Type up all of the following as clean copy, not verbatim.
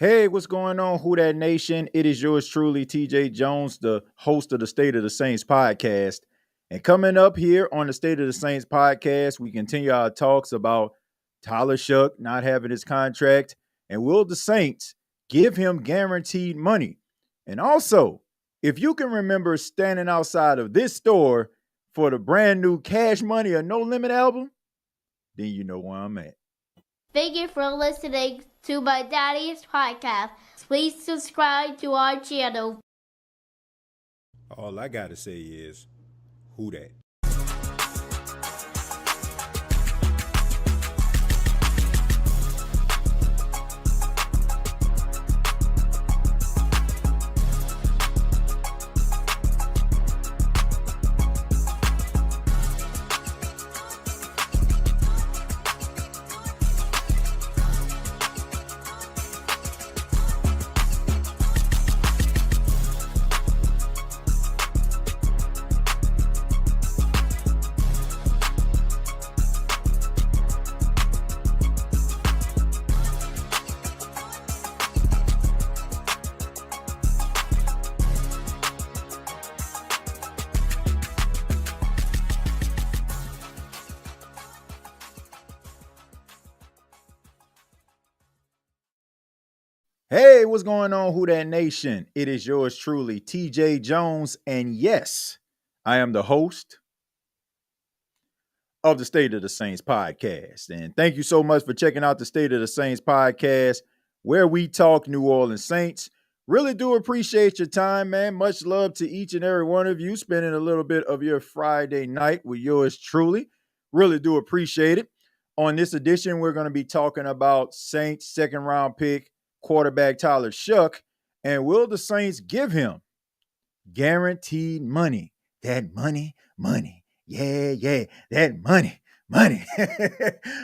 Hey, what's going on, Who That Nation? It is yours truly, TJ Jones, the host of the State of the Saints podcast. And coming up here on the State of the Saints podcast, we continue our talks about Tyler Shough not having his contract, and will the Saints give him guaranteed money? And also, if you can remember standing outside of this store for the brand new Cash Money or No Limit album, then you know where I'm at. Thank you for listening to my daddy's podcast. Please subscribe to our channel. All I got to say is, who that? Hey, what's going on, Who That Nation? It is yours truly, TJ Jones, and yes, I am the host of the State of the Saints podcast. And thank you so much for checking out the State of the Saints podcast, where we talk New Orleans Saints. Really do appreciate your time, man. Much love to each and every one of you spending a little bit of your Friday night with yours truly. Really do appreciate it. On this edition, we're going to be talking about Saints second round pick quarterback Tyler Shough, and will the Saints give him guaranteed money? That money. Yeah, that money.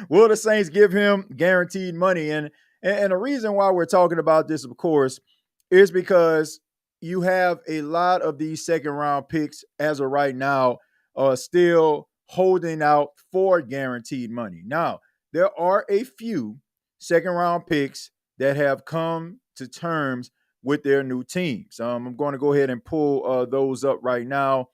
Will the Saints give him guaranteed money? And the reason why we're talking about this, of course, is because you have a lot of these second round picks as of right now still holding out for guaranteed money. Now, there are a few second round picks that have come to terms with their new teams. I'm going to go ahead and pull those up right now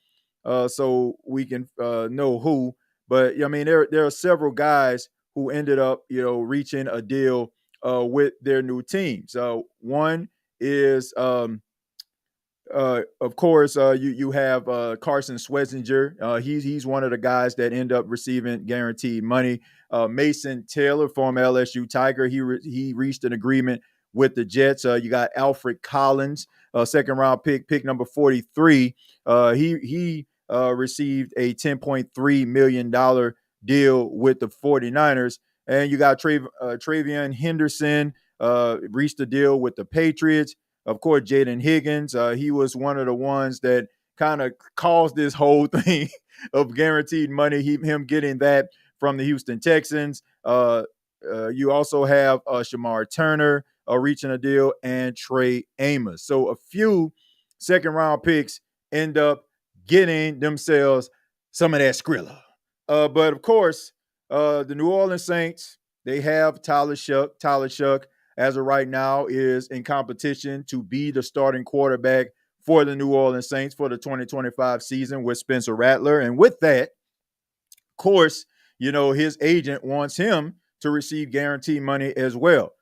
so we can know who. But I mean, there are several guys who ended up, reaching a deal with their new teams. One is, of course, you have Carson Schwarzenegger. He's one of the guys that end up receiving guaranteed money. Mason Taylor, former LSU Tiger, he reached an agreement with the Jets. You got Alfred Collins, second round pick number 43. He received a $10.3 million deal with the 49ers. And you got Travion Henderson, reached a deal with the Patriots. Of course, Jaden Higgins, he was one of the ones that kind of caused this whole thing of guaranteed money, him getting that from the Houston Texans. You also have Shamar Turner reaching a deal, and Trey Amos. So a few second-round picks end up getting themselves some of that Skrilla. But, of course, the New Orleans Saints, they have Tyler Shough. Tyler Shough, as of right now, is in competition to be the starting quarterback for the New Orleans Saints for the 2025 season with Spencer Rattler. And with that, of course, his agent wants him to receive guaranteed money as well.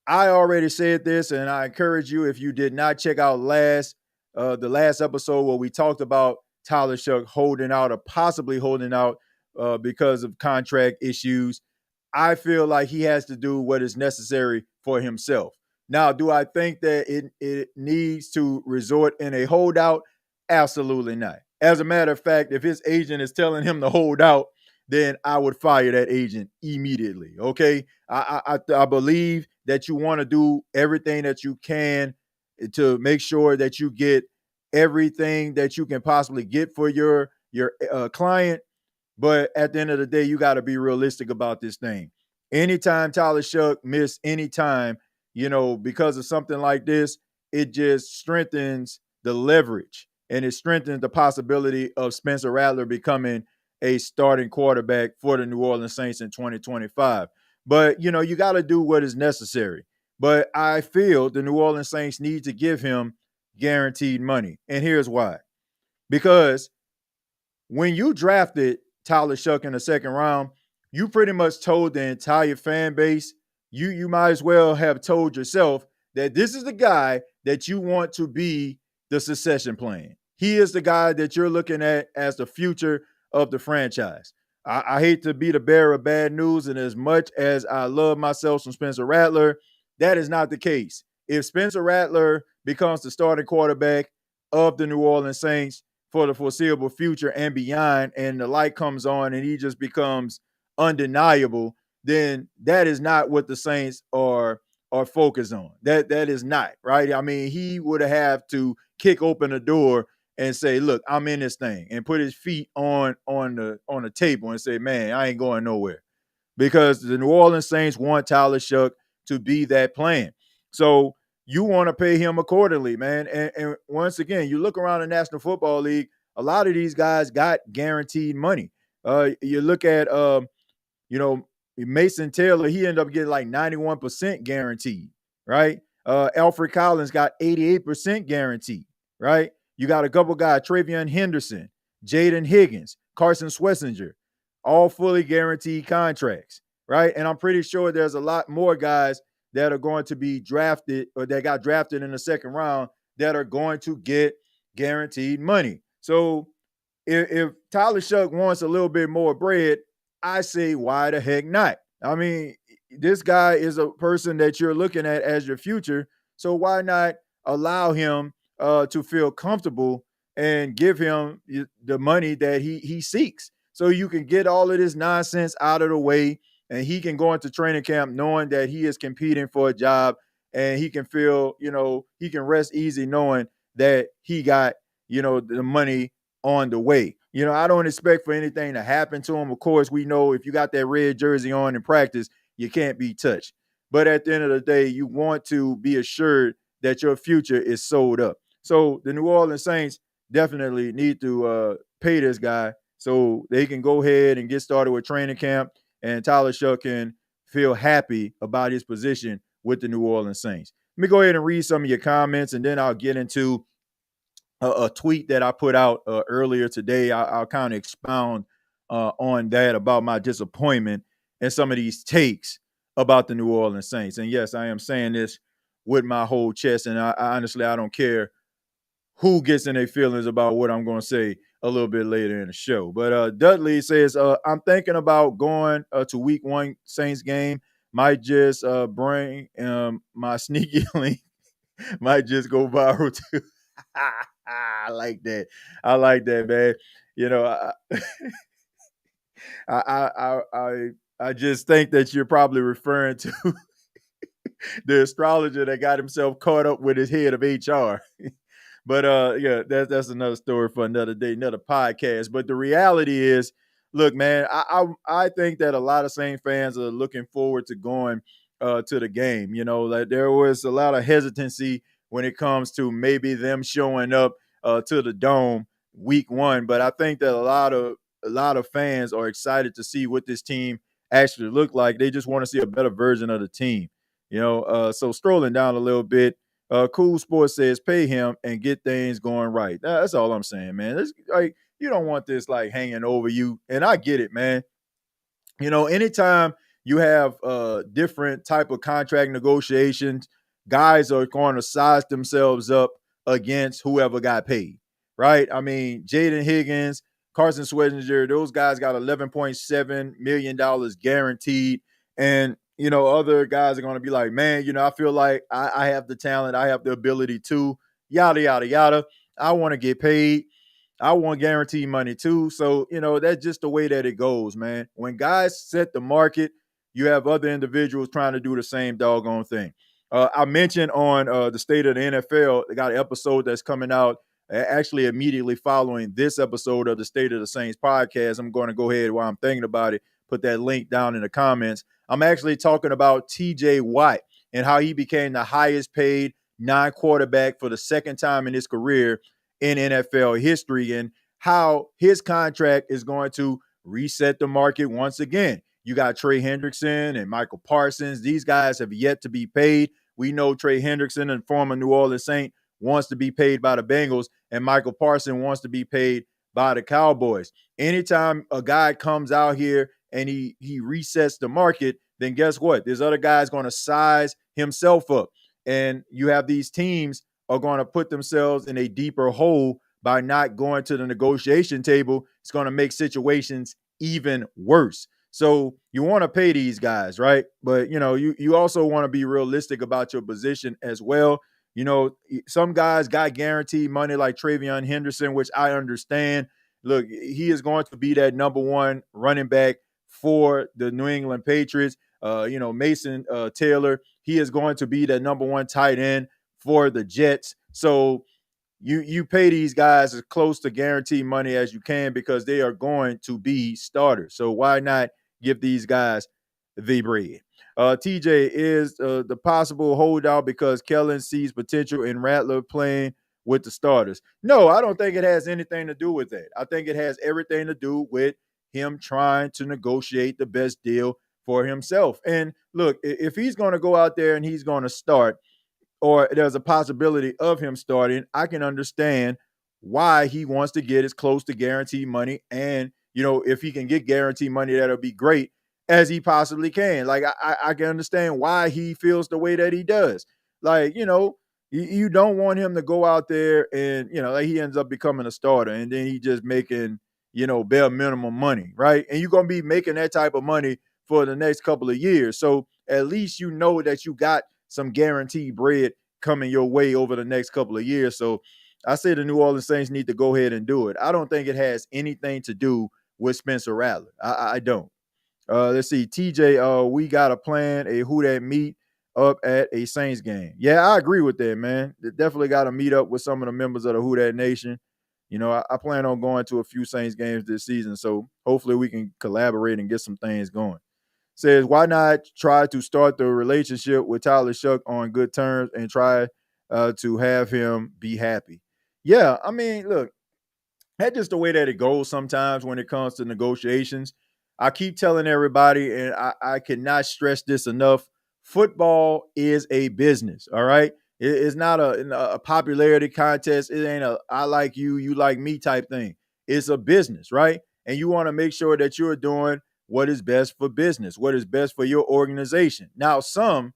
I already said this, and I encourage you, if you did not check out the last episode where we talked about Tyler Shough possibly holding out because of contract issues, I feel like he has to do what is necessary for himself. Now, do I think that it needs to resort in a holdout? Absolutely not. As a matter of fact, if his agent is telling him to hold out, then I would fire that agent immediately, okay? I believe that you want to do everything that you can to make sure that you get everything that you can possibly get for your client. But at the end of the day, you got to be realistic about this thing. Anytime Tyler Shough missed any time, because of something like this, it just strengthens the leverage, and it strengthens the possibility of Spencer Rattler becoming a starting quarterback for the New Orleans Saints in 2025. But, you got to do what is necessary. But I feel the New Orleans Saints need to give him guaranteed money. And here's why. Because when you drafted Tyler Shough in the second round, you pretty much told the entire fan base, you might as well have told yourself that this is the guy that you want to be the succession plan. He is the guy that you're looking at as the future of the franchise. I hate to be the bearer of bad news, and as much as I love myself some Spencer Rattler, that is not the case. If Spencer Rattler becomes the starting quarterback of the New Orleans Saints for the foreseeable future and beyond, and the light comes on and he just becomes undeniable, then that is not what the Saints are focused on. That is not right. I mean, he would have to open the door and say, "Look, I'm in this thing," and put his feet on the table and say, "Man, I ain't going nowhere," because the New Orleans Saints want Tyler Shough to be that plan. So you want to pay him accordingly, man. And once again, you look around the National Football League, a lot of these guys got guaranteed money. You look at, Mason Taylor, he ended up getting like 91% guaranteed, right? Alfred Collins got 88% guaranteed, right? You got a couple guys, Travion Henderson, Jaden Higgins, Carson Schlesinger, all fully guaranteed contracts, right? And I'm pretty sure there's a lot more guys that are going to be drafted or that got drafted in the second round that are going to get guaranteed money. So if Tyler Shough wants a little bit more bread, I say, why the heck not? I mean, this guy is a person that you're looking at as your future. So why not allow him to feel comfortable and give him the money that he seeks? So you can get all of this nonsense out of the way and he can go into training camp knowing that he is competing for a job and he can feel, he can rest easy knowing that he got, the money on the way. I don't expect for anything to happen to him. Of course, we know if you got that red jersey on in practice, you can't be touched. But at the end of the day, you want to be assured that your future is sold up. So the New Orleans Saints definitely need to pay this guy so they can go ahead and get started with training camp, and Tyler Shough can feel happy about his position with the New Orleans Saints. Let me go ahead and read some of your comments, and then I'll get into a tweet that I put out earlier today. I'll kind of expound on that about my disappointment and some of these takes about the New Orleans Saints. And yes, I am saying this with my whole chest, and I honestly, I don't care who gets in their feelings about what I'm going to say a little bit later in the show. But Dudley says, I'm thinking about going to week 1 Saints game. Might just bring my sneaky link. Might just go viral too. I like that. I like that, man. I just think that you're probably referring to the astrologer that got himself caught up with his head of HR. But yeah, that's another story for another day, another podcast. But the reality is, look, man, I think that a lot of Saints fans are looking forward to going to the game. Like there was a lot of hesitancy when it comes to maybe them showing up to the Dome week 1. But I think that a lot of fans are excited to see what this team actually look like. They just want to see a better version of the team. So strolling down a little bit, Cool Sports says pay him and get things going right. That's all I'm saying, man. It's like you don't want this like hanging over you, and I get it, man. Anytime you have different type of contract negotiations, guys are going to size themselves up against whoever got paid, right? I mean, Jaden Higgins, Carson Schlesinger, those guys got $11.7 million guaranteed. And, other guys are going to be like, man, I feel like I have the talent. I have the ability to, yada, yada, yada. I want to get paid. I want guaranteed money too. So, that's just the way that it goes, man. When guys set the market, you have other individuals trying to do the same doggone thing. I mentioned on the State of the NFL, they got an episode that's coming out actually immediately following this episode of the State of the Saints podcast. I'm going to go ahead while I'm thinking about it, put that link down in the comments. I'm actually talking about TJ Watt and how he became the highest paid non-quarterback for the second time in his career in NFL history, and how his contract is going to reset the market once again. You got Trey Hendrickson and Michael Parsons. These guys have yet to be paid. We know Trey Hendrickson, and former New Orleans Saint, wants to be paid by the Bengals, and Michael Parsons wants to be paid by the Cowboys. Anytime a guy comes out here and he resets the market, then guess what? This other guy's going to size himself up. And you have these teams are going to put themselves in a deeper hole by not going to the negotiation table. It's going to make situations even worse. So you want to pay these guys, right? But you also want to be realistic about your position as well. Some guys got guaranteed money like Travion Henderson, which I understand. Look, he is going to be that number one running back for the New England Patriots. Mason Taylor, he is going to be that number one tight end for the Jets. So you pay these guys as close to guaranteed money as you can because they are going to be starters. So why not give these guys the bread? TJ, is the possible holdout because Kellen sees potential in Rattler playing with the starters? No, I don't think it has anything to do with that. I think it has everything to do with him trying to negotiate the best deal for himself. And look, if he's going to go out there and he's going to start, or there's a possibility of him starting, I can understand why he wants to get as close to guaranteed money. And, if he can get guaranteed money, that'll be great as he possibly can. Like, I can understand why he feels the way that he does. Like, you don't want him to go out there and, like he ends up becoming a starter and then he just making, bare minimum money, right? And you're going to be making that type of money for the next couple of years. So at least you know that you got some guaranteed bread coming your way over the next couple of years. So I say the New Orleans Saints need to go ahead and do it. I don't think it has anything to do with Spencer Rattler. I don't. Let's see. TJ, we got to plan a who that meet up at a Saints game. Yeah, I agree with that, man. They definitely got to meet up with some of the members of the Who That Nation. I plan on going to a few Saints games this season, so hopefully we can collaborate and get some things going. Says, why not try to start the relationship with Tyler Shough on good terms and try to have him be happy? Yeah, I mean, look, that's just the way that it goes sometimes when it comes to negotiations. I keep telling everybody, and I cannot stress this enough, football is a business, all right? It's not a popularity contest. It ain't a I like you, you like me type thing. It's a business, right? And you want to make sure that you're doing what is best for business, what is best for your organization. Now, some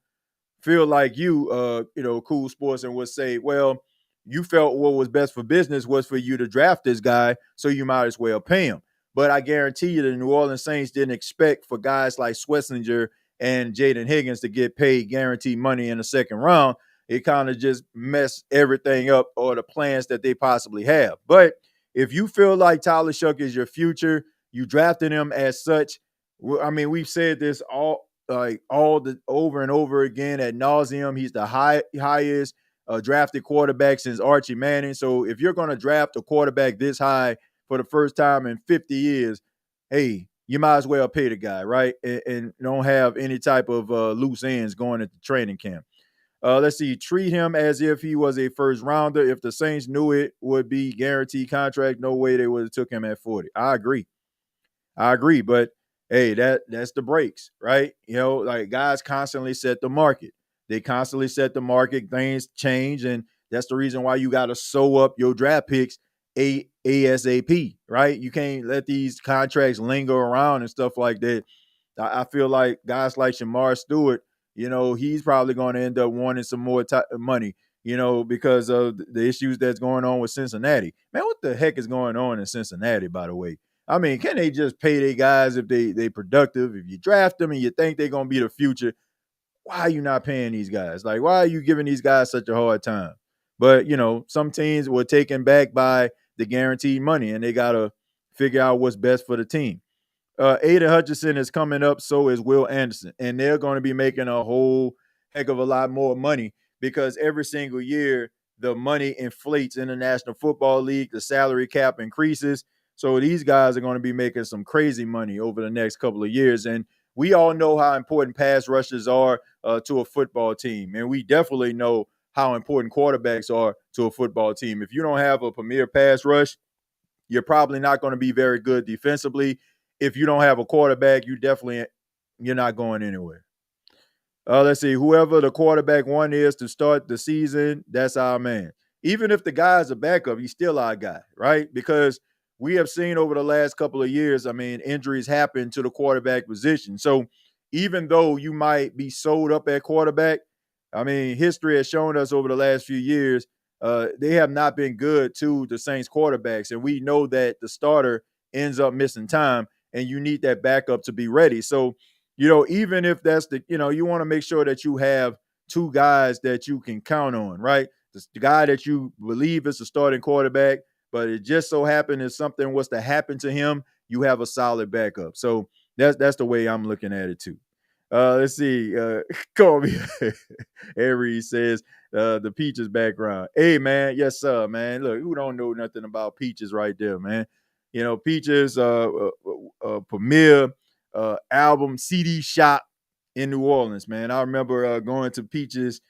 feel like Cool Sports, and would say, well, you felt what was best for business was for you to draft this guy, so you might as well pay him. But I guarantee you the New Orleans Saints didn't expect for guys like Schlesinger and Jaden Higgins to get paid guaranteed money in the second round. It kind of just messed everything up, or the plans that they possibly have. But if you feel like Tyler Shough is your future, you drafted him as such. I mean, we've said this all the over and over again ad nauseum. He's the highest drafted quarterback since Archie Manning. So if you're going to draft a quarterback this high for the first time in 50 years, hey, you might as well pay the guy, right? And don't have any type of loose ends going into training camp. Let's see. Treat him as if he was a first rounder. If the Saints knew it would be guaranteed contract, no way they would have took him at 40. I agree, but hey, that's the breaks, right? Like guys constantly set the market. They constantly set the market. Things change, and that's the reason why you got to sew up your draft picks ASAP, right? You can't let these contracts linger around and stuff like that. I feel like guys like Shamar Stewart, he's probably going to end up wanting some more money, because of the issues that's going on with Cincinnati. Man, what the heck is going on in Cincinnati, by the way? I mean, can they just pay their guys if they productive? If you draft them and you think they're going to be the future, why are you not paying these guys? Like, why are you giving these guys such a hard time? But, some teams were taken back by the guaranteed money, and they got to figure out what's best for the team. Aiden Hutchinson is coming up, so is Will Anderson, and they're going to be making a whole heck of a lot more money because every single year the money inflates in the National Football League, the salary cap increases. So these guys are going to be making some crazy money over the next couple of years. And we all know how important pass rushers are to a football team. And we definitely know how important quarterbacks are to a football team. If you don't have a premier pass rush, you're probably not going to be very good defensively. If you don't have a quarterback, you're not going anywhere. Let's see, whoever the quarterback one is to start the season, that's our man. Even if the guy's a backup, he's still our guy, right? Because we have seen over the last couple of years, I mean, injuries happen to the quarterback position. So even though you might be sold up at quarterback, I mean, history has shown us over the last few years, they have not been good to the Saints quarterbacks. And we know that the starter ends up missing time, and you need that backup to be ready. So, even if that's you want to make sure that you have two guys that you can count on, right? The guy that you believe is the starting quarterback, but it just so happened if something was to happen to him, you have a solid backup. So that's the way I'm looking at it too. Let's see. Call me. Avery says the Peaches background. Hey man, yes sir, man. Look, who don't know nothing about Peaches right there, man? Peaches premier album CD shop in New Orleans, man. I remember going to Peaches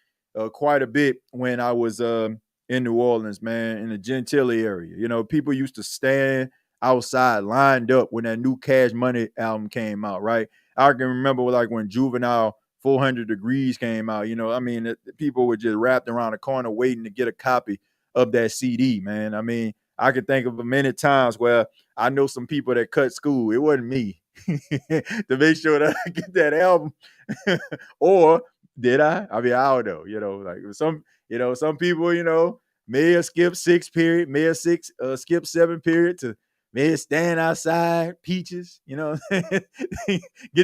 quite a bit when I was in New Orleans, man, in the Gentilly area. People used to stand outside lined up when that new Cash Money album came out, right? I can remember like when Juvenile 400 Degrees came out, I mean, people were just wrapped around the corner waiting to get a copy of that CD, man. I mean, I could think of many times where I know some people that cut school. It wasn't me to make sure that I get that album. Or did I? I mean, I don't know, like some people, may have skipped 6 period, may have skip 7 period to may stand outside Peaches, get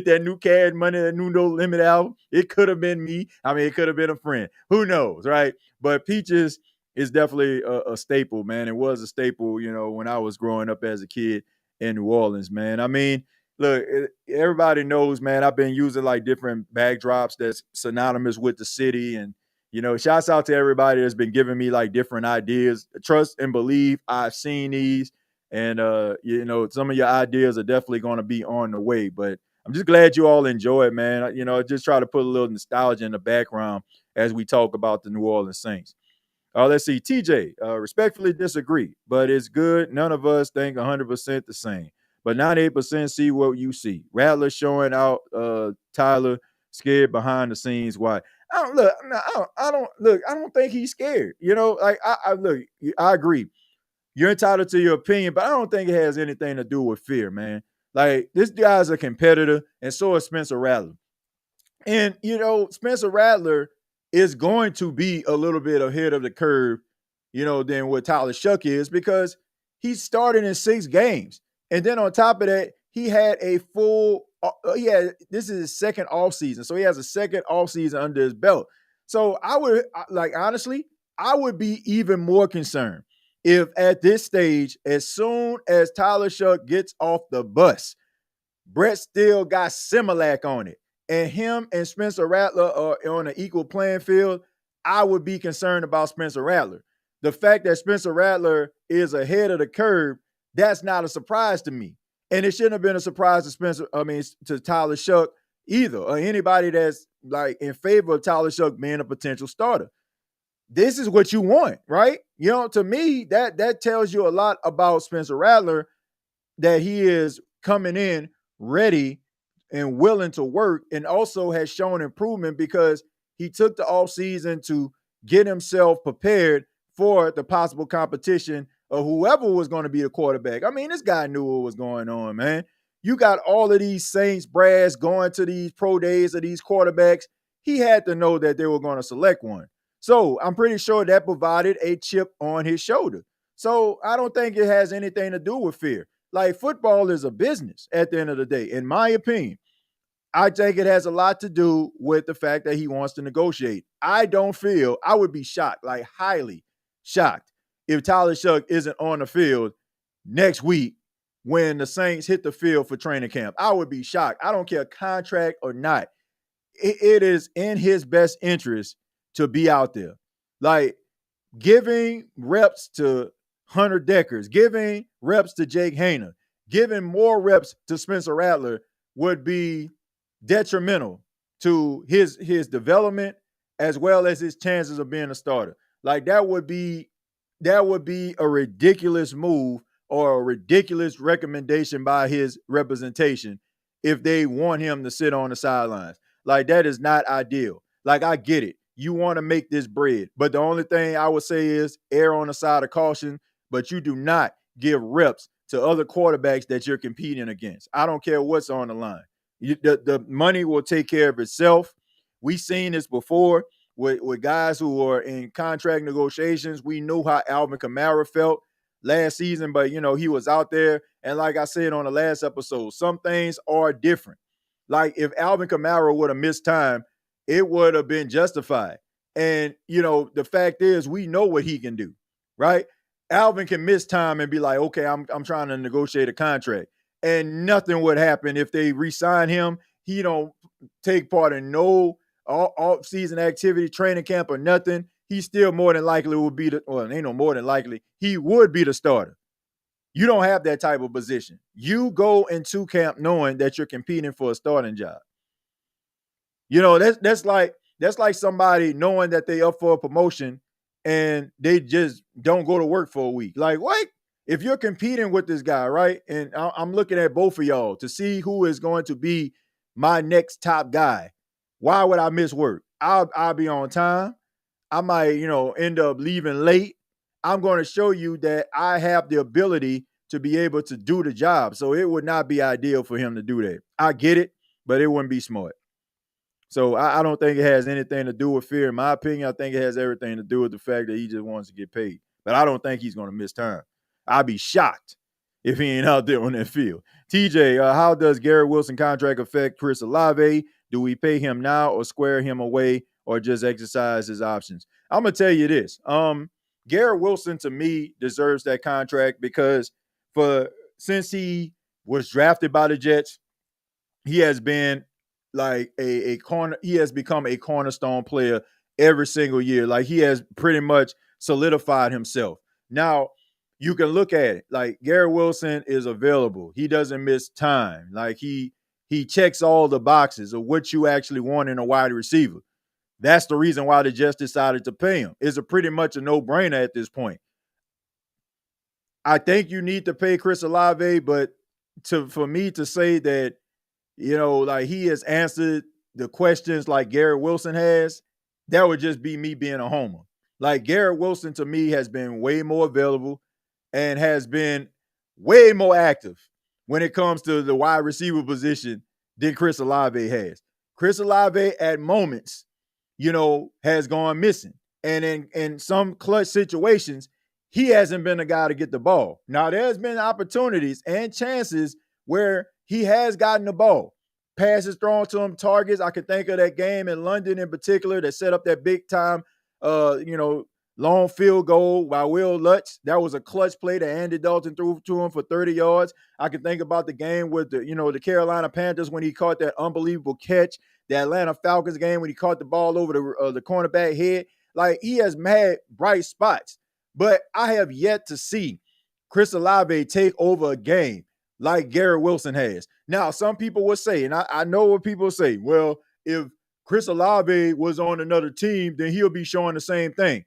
that new Cash Money, that new No Limit album. It could have been me. I mean, it could have been a friend. Who knows, right? But Peaches is definitely a staple, man. It was a staple, when I was growing up as a kid in New Orleans, man. I mean, look, everybody knows, man, I've been using like different backdrops that's synonymous with the city. And, shouts out to everybody that's been giving me like different ideas. Trust and believe I've seen these. And some of your ideas are definitely going to be on the way. But I'm just glad you all enjoy it, man. I just try to put a little nostalgia in the background as we talk about the New Orleans Saints. Let's see. TJ, respectfully disagree, but it's good. None of us think 100% the same, but 98% see what you see. Rattler showing out Tyler scared behind the scenes. Why? I don't think he's scared. Look, I agree. You're entitled to your opinion, but I don't think it has anything to do with fear, man. Like, this guy's a competitor, and so is Spencer Rattler. And, Spencer Rattler is going to be a little bit ahead of the curve, than what Tyler Shough is, because he's starting in 6 games. And then on top of that, he had a full, this is his second offseason. So he has a second offseason under his belt. So honestly, I would be even more concerned if at this stage, as soon as Tyler Shough gets off the bus, Brett still got Similac on it, and him and Spencer Rattler are on an equal playing field, I would be concerned about Spencer Rattler. The fact that Spencer Rattler is ahead of the curve, that's not a surprise to me. And it shouldn't have been a surprise to Tyler Shough either, or anybody that's like in favor of Tyler Shough being a potential starter. This is what you want, right? To me, that tells you a lot about Spencer Rattler, that he is coming in ready and willing to work, and also has shown improvement because he took the offseason to get himself prepared for the possible competition of whoever was going to be the quarterback. I mean, this guy knew what was going on, man. You got all of these Saints brass going to these pro days of these quarterbacks. He had to know that they were going to select one. So I'm pretty sure that provided a chip on his shoulder. So I don't think it has anything to do with fear. Like, football is a business at the end of the day, in my opinion. I think it has a lot to do with the fact that he wants to negotiate. I would be shocked, like highly shocked, if Tyler Shough isn't on the field next week when the Saints hit the field for training camp. I would be shocked. I don't care, contract or not. It is in his best interest to be out there. Like, giving reps to Hunter Deckers, giving reps to Jake Haener, giving more reps to Spencer Rattler would be detrimental to his development as well as his chances of being a starter. Like, that would be a ridiculous move or a ridiculous recommendation by his representation if they want him to sit on the sidelines. Like, that is not ideal. Like, I get it. You want to make this bread. But the only thing I would say is err on the side of caution, but you do not give reps to other quarterbacks that you're competing against. I don't care what's on the line. The money will take care of itself. We've seen this before with guys who are in contract negotiations. We knew how Alvin Kamara felt last season, but he was out there. And like I said on the last episode, some things are different. Like, if Alvin Kamara would have missed time, it would have been justified. And the fact is, we know what he can do, right? Alvin can miss time and be like, okay, I'm trying to negotiate a contract. And nothing would happen if they re-sign him. He don't take part in no off-season activity, training camp, or nothing. He still more than likely will be ain't no more than likely, he would be the starter. You don't have that type of position. You go into camp knowing that you're competing for a starting job. That's like somebody knowing that they up for a promotion and they just don't go to work for a week. Like, what? If you're competing with this guy, right? And I'm looking at both of y'all to see who is going to be my next top guy. Why would I miss work? I'll be on time. I might, end up leaving late. I'm going to show you that I have the ability to be able to do the job. So it would not be ideal for him to do that. I get it, but it wouldn't be smart. So I don't think it has anything to do with fear. In my opinion, I think it has everything to do with the fact that he just wants to get paid. But I don't think he's going to miss time. I'd be shocked if he ain't out there on that field. TJ, how does Garrett Wilson contract affect Chris Olave? Do we pay him now or square him away or just exercise his options? I'm going to tell you this. Garrett Wilson, to me, deserves that contract because since he was drafted by the Jets, he has been like a corner. He has become a cornerstone player every single year. Like, he has pretty much solidified himself. Now, you can look at it like Garrett Wilson is available. He doesn't miss time. Like, he checks all the boxes of what you actually want in a wide receiver. That's the reason why the Jets decided to pay him. It's pretty much a no-brainer at this point. I think you need to pay Chris Olave, but for me to say that, like, he has answered the questions like Garrett Wilson has, that would just be me being a homer. Like, Garrett Wilson, to me, has been way more available and has been way more active when it comes to the wide receiver position than Chris Olave has. Chris Olave, at moments, has gone missing. And in some clutch situations, he hasn't been the guy to get the ball. Now, there's been opportunities and chances where he has gotten the ball. Passes thrown to him, targets. I can think of that game in London in particular that set up that big time, long field goal by Will Lutz. That was a clutch play that Andy Dalton threw to him for 30 yards. I can think about the game with the Carolina Panthers when he caught that unbelievable catch. The Atlanta Falcons game when he caught the ball over the cornerback head. Like, he has mad bright spots. But I have yet to see Chris Olave take over a game like Garrett Wilson has. Now, some people will say, and I know what people say, well, if Chris Olave was on another team, then he'll be showing the same thing.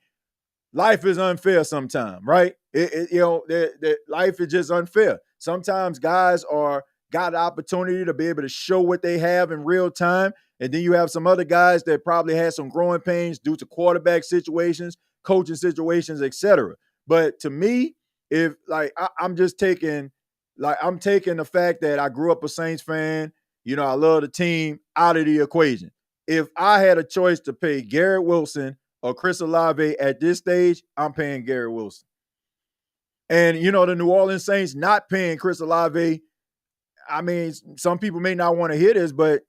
Life is unfair sometimes, right? Life is just unfair. Sometimes guys got the opportunity to be able to show what they have in real time. And then you have some other guys that probably had some growing pains due to quarterback situations, coaching situations, etc. But to me, I'm taking the fact that I grew up a Saints fan, I love the team, out of the equation. If I had a choice to pay Garrett Wilson or Chris Olave at this stage, I'm paying Garrett Wilson. And, the New Orleans Saints not paying Chris Olave, I mean, some people may not want to hear this, but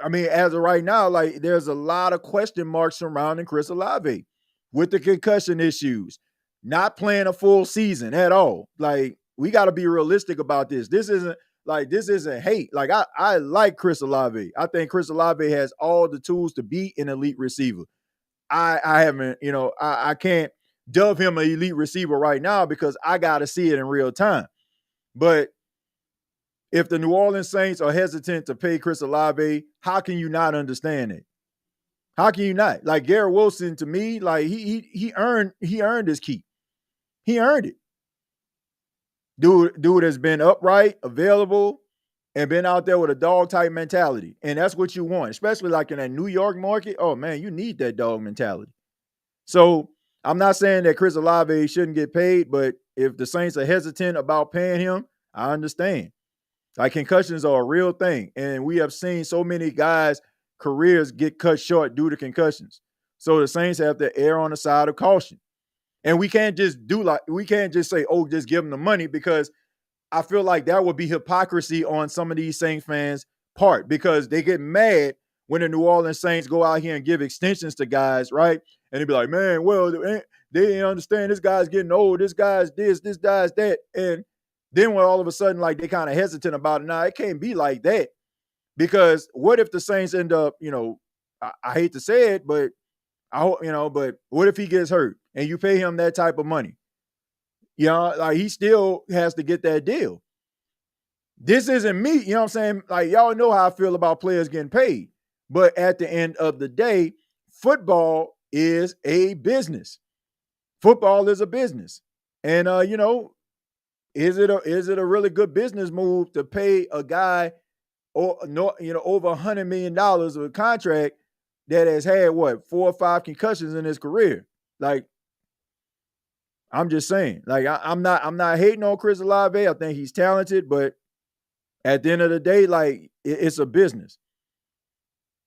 I mean, as of right now, like, there's a lot of question marks surrounding Chris Olave with the concussion issues, not playing a full season at all. Like, we got to be realistic about this. This isn't hate. Like, I like Chris Olave. I think Chris Olave has all the tools to be an elite receiver. I haven't, I can't dub him an elite receiver right now because I got to see it in real time. But if the New Orleans Saints are hesitant to pay Chris Olave, how can you not understand it? How can you not? Like, Garrett Wilson, to me, like, he earned his keep. He earned it. Dude has been upright, available, and been out there with a dog type mentality. And that's what you want, especially like in that New York market. Oh man, you need that dog mentality. So I'm not saying that Chris Olave shouldn't get paid, but if the Saints are hesitant about paying him, I understand. Like concussions are a real thing. And we have seen so many guys' careers get cut short due to concussions. So the Saints have to err on the side of caution. And we can't just say, oh, just give them the money, because I feel like that would be hypocrisy on some of these Saints fans' part, because they get mad when the New Orleans Saints go out here and give extensions to guys, right? And they be like, man, well, they didn't understand this guy's getting old, this guy's this guy's that. And then when all of a sudden, like, they kind of hesitant about it, now it can't be like that. Because what if the Saints end up, I hate to say it, but but what if he gets hurt and you pay him that type of money? Like he still has to get that deal. This isn't me, you know what I'm saying? Like, y'all know how I feel about players getting paid. But at the end of the day, football is a business. Football is a business. And is it a really good business move to pay a guy over $100 million of a contract that has had 4 or 5 concussions in his career? Like, I'm just saying, like, I'm not hating on Chris Olave. I think he's talented, but at the end of the day, like, it's a business.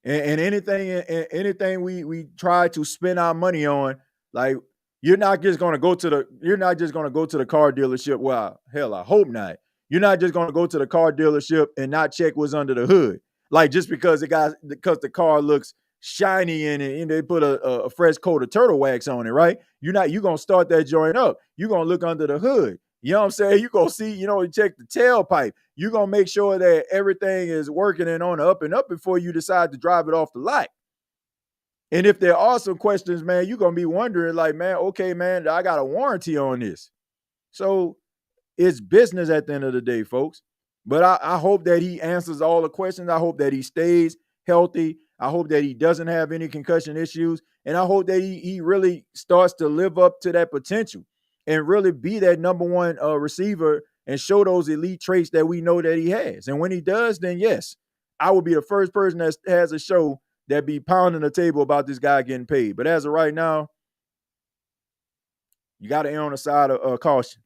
And anything we try to spend our money on, like, you're not just gonna go to the car dealership. Well, hell, I hope not. You're not just gonna go to the car dealership and not check what's under the hood. Like, just because the car looks shiny in it and they put a fresh coat of turtle wax on it, right? You're gonna start that joint up. You're gonna look under the hood. You know what I'm saying? You're gonna see, you check the tailpipe. You're gonna make sure that everything is working and on the up and up before you decide to drive it off the lot. And if there are some questions, man, you're gonna be wondering, like, man, okay, man, I got a warranty on this. So it's business at the end of the day, folks. But I hope that he answers all the questions. I hope that he stays healthy. I hope that he doesn't have any concussion issues. And I hope that he really starts to live up to that potential and really be that number one receiver and show those elite traits that we know that he has. And when he does, then yes, I will be the first person that has a show that be pounding the table about this guy getting paid. But as of right now, you got to err on the side of caution.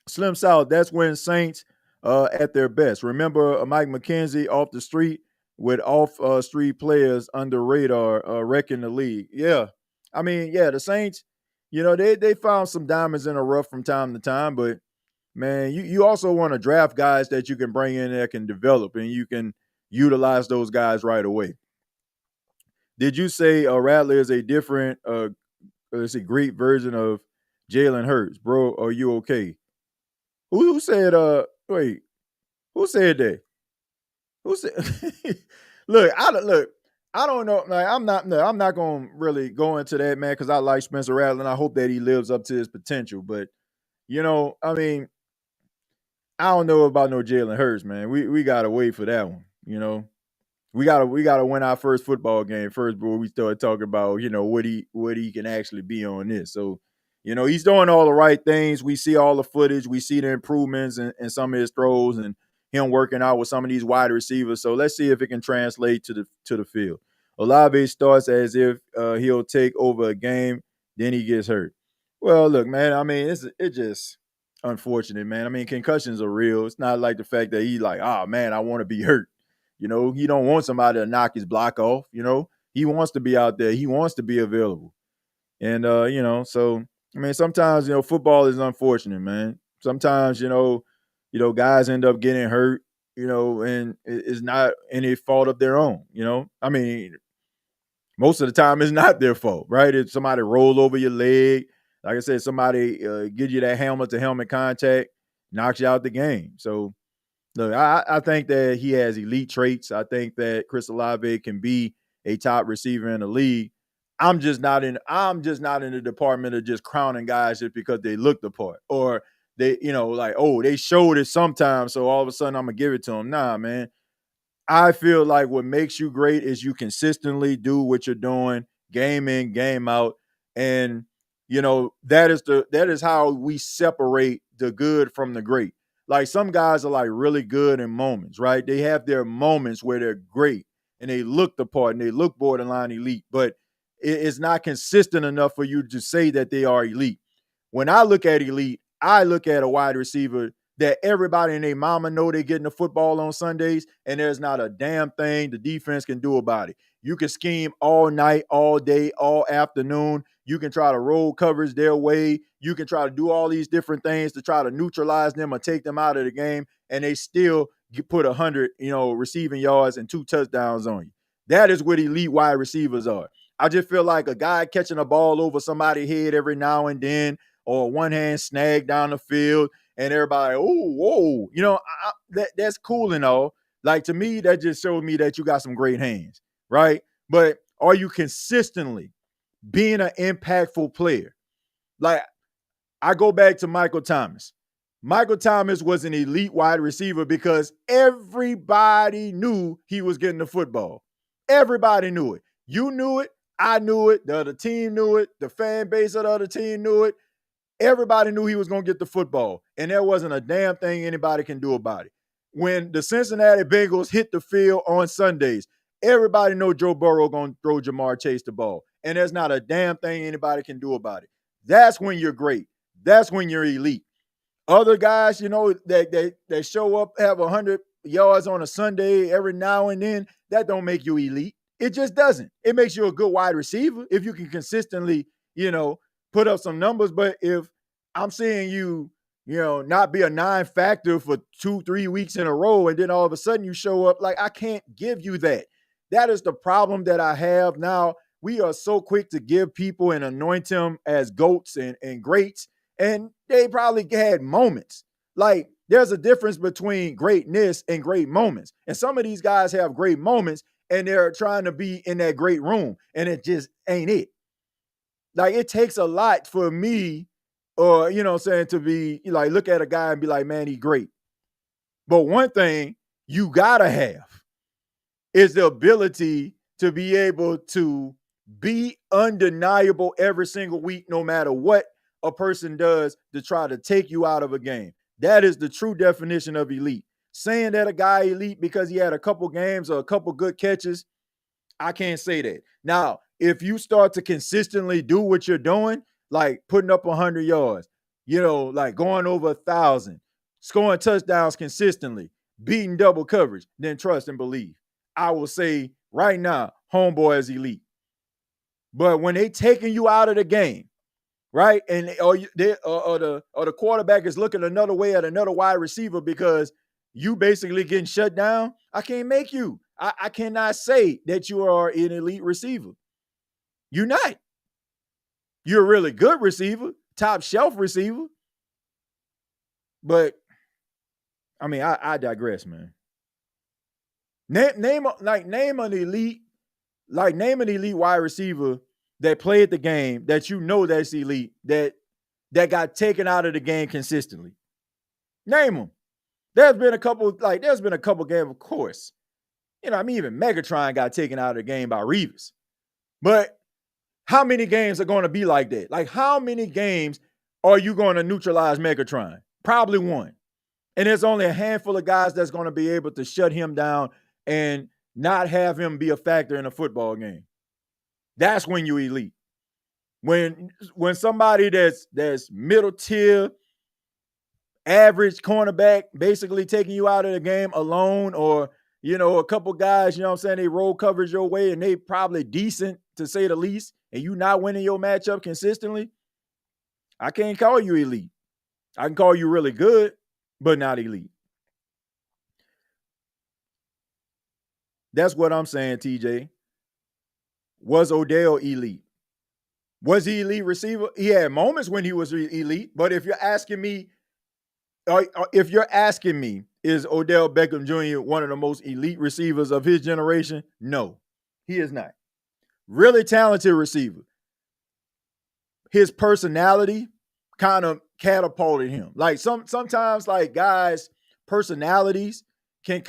Slim South, that's when Saints at their best. Remember Mike McKenzie off the street with off-street players under radar wrecking the league. Yeah. I mean, yeah, the Saints, they found some diamonds in the rough from time to time, but, man, you also want to draft guys that you can bring in that can develop, and you can utilize those guys right away. Did you say Rattler is a different, great version of Jalen Hurts? Bro, are you okay? Who said, wait, who said that? Who said, look, I don't know. Like, I'm not going to really go into that, man, because I like Spencer Rattler, and I hope that he lives up to his potential. But, I mean, I don't know about no Jalen Hurts, man. We got to wait for that one, We gotta win our first football game first before we start talking about, what he can actually be on this. So, he's doing all the right things. We see all the footage. We see the improvements in some of his throws and him working out with some of these wide receivers. So let's see if it can translate to the field. Olave starts as if he'll take over a game, then he gets hurt. Well, look, man, I mean, it's just unfortunate, man. I mean, concussions are real. It's not like the fact that he's like, oh, man, I want to be hurt. He don't want somebody to knock his block off. He wants to be out there. He wants to be available. And, so, I mean, sometimes, football is unfortunate, man. Sometimes, guys end up getting hurt, and it's not any fault of their own, I mean, most of the time it's not their fault, right? If somebody roll over your leg, like I said, somebody gives you that helmet-to-helmet contact, knocks you out the game. So, look, I think that he has elite traits. I think that Chris Olave can be a top receiver in the league. I'm just not in the department of just crowning guys just because they look the part, or they, like, oh, they showed it sometimes, so all of a sudden I'm gonna give it to them. Nah, man. I feel like what makes you great is you consistently do what you're doing, game in, game out, and that is how we separate the good from the great. like some guys are like really good in moments, right? They have their moments where they're great and they look the part and they look borderline elite, but it's not consistent enough for you to say that they are elite. When I look at elite, I look at a wide receiver that everybody and their mama know they're getting the football on Sundays, and there's not a damn thing the defense can do about it. You can scheme all night, all day, all afternoon. You can try to roll coverage their way. You can try to do all these different things to try to neutralize them or take them out of the game, and they still put 100, receiving yards and 2 touchdowns on you. That is what elite wide receivers are. I just feel like a guy catching a ball over somebody's head every now and then, or one hand snag down the field, and everybody, oh, whoa, that's cool and all. Like, to me, that just showed me that you got some great hands, right? But are you consistently being an impactful player? Like, I go back to Michael Thomas. Michael Thomas was an elite wide receiver because everybody knew he was getting the football. Everybody knew it. You knew it. I knew it. The other team knew it. The fan base of the other team knew it. Everybody knew he was going to get the football, and there wasn't a damn thing anybody can do about it. When the Cincinnati Bengals hit the field on Sundays, everybody know Joe Burrow going to throw Jamar Chase the ball, and there's not a damn thing anybody can do about it. That's when you're great. That's when you're elite. Other guys, that show up, have 100 yards on a Sunday every now and then, that don't make you elite. It just doesn't. It makes you a good wide receiver if you can consistently, put up some numbers. But if I'm seeing you, not be a 9 factor for 2-3 weeks in a row, and then all of a sudden you show up, like, I can't give you that. That is the problem that I have now. We are so quick to give people and anoint them as GOATs and greats, and they probably had moments. Like, there's a difference between greatness and great moments. And some of these guys have great moments, and they're trying to be in that great room, and it just ain't it. Like, it takes a lot for me, or, to be like, look at a guy and be like, man, he's great. But one thing you gotta have is the ability to be able to be undeniable every single week, no matter what a person does to try to take you out of a game. That is the true definition of elite. Saying that a guy elite because he had a couple games or a couple good catches, I can't say that. Now, if you start to consistently do what you're doing, like putting up 100 yards, like going over 1,000, scoring touchdowns consistently, beating double coverage, then trust and believe. I will say right now, homeboy is elite. But when they taking you out of the game, right, and the quarterback is looking another way at another wide receiver because you basically getting shut down, I can't make you. I cannot say that you are an elite receiver. You're not. You're a really good receiver, top shelf receiver. But I mean, I digress, man. Name an elite wide receiver that played the game that that's elite, that got taken out of the game consistently. Name them. There's been a couple games, of course. Even Megatron got taken out of the game by Revis. But how many games are going to be like that? Like, how many games are you going to neutralize Megatron? Probably one. And there's only a handful of guys that's going to be able to shut him down and not have him be a factor in a football game. That's when you elite. When somebody that's middle tier, average cornerback basically taking you out of the game alone, or a couple guys, they roll coverage your way and they probably decent to say the least, and you not winning your matchup consistently, I can't call you elite. I can call you really good, but not elite. That's what I'm saying, TJ. Was Odell elite? Was he elite receiver? He had moments when he was elite, but if you're asking me, is Odell Beckham Jr. one of the most elite receivers of his generation? No, he is not. Really talented receiver. His personality kind of catapulted him. Like sometimes like guys' personalities can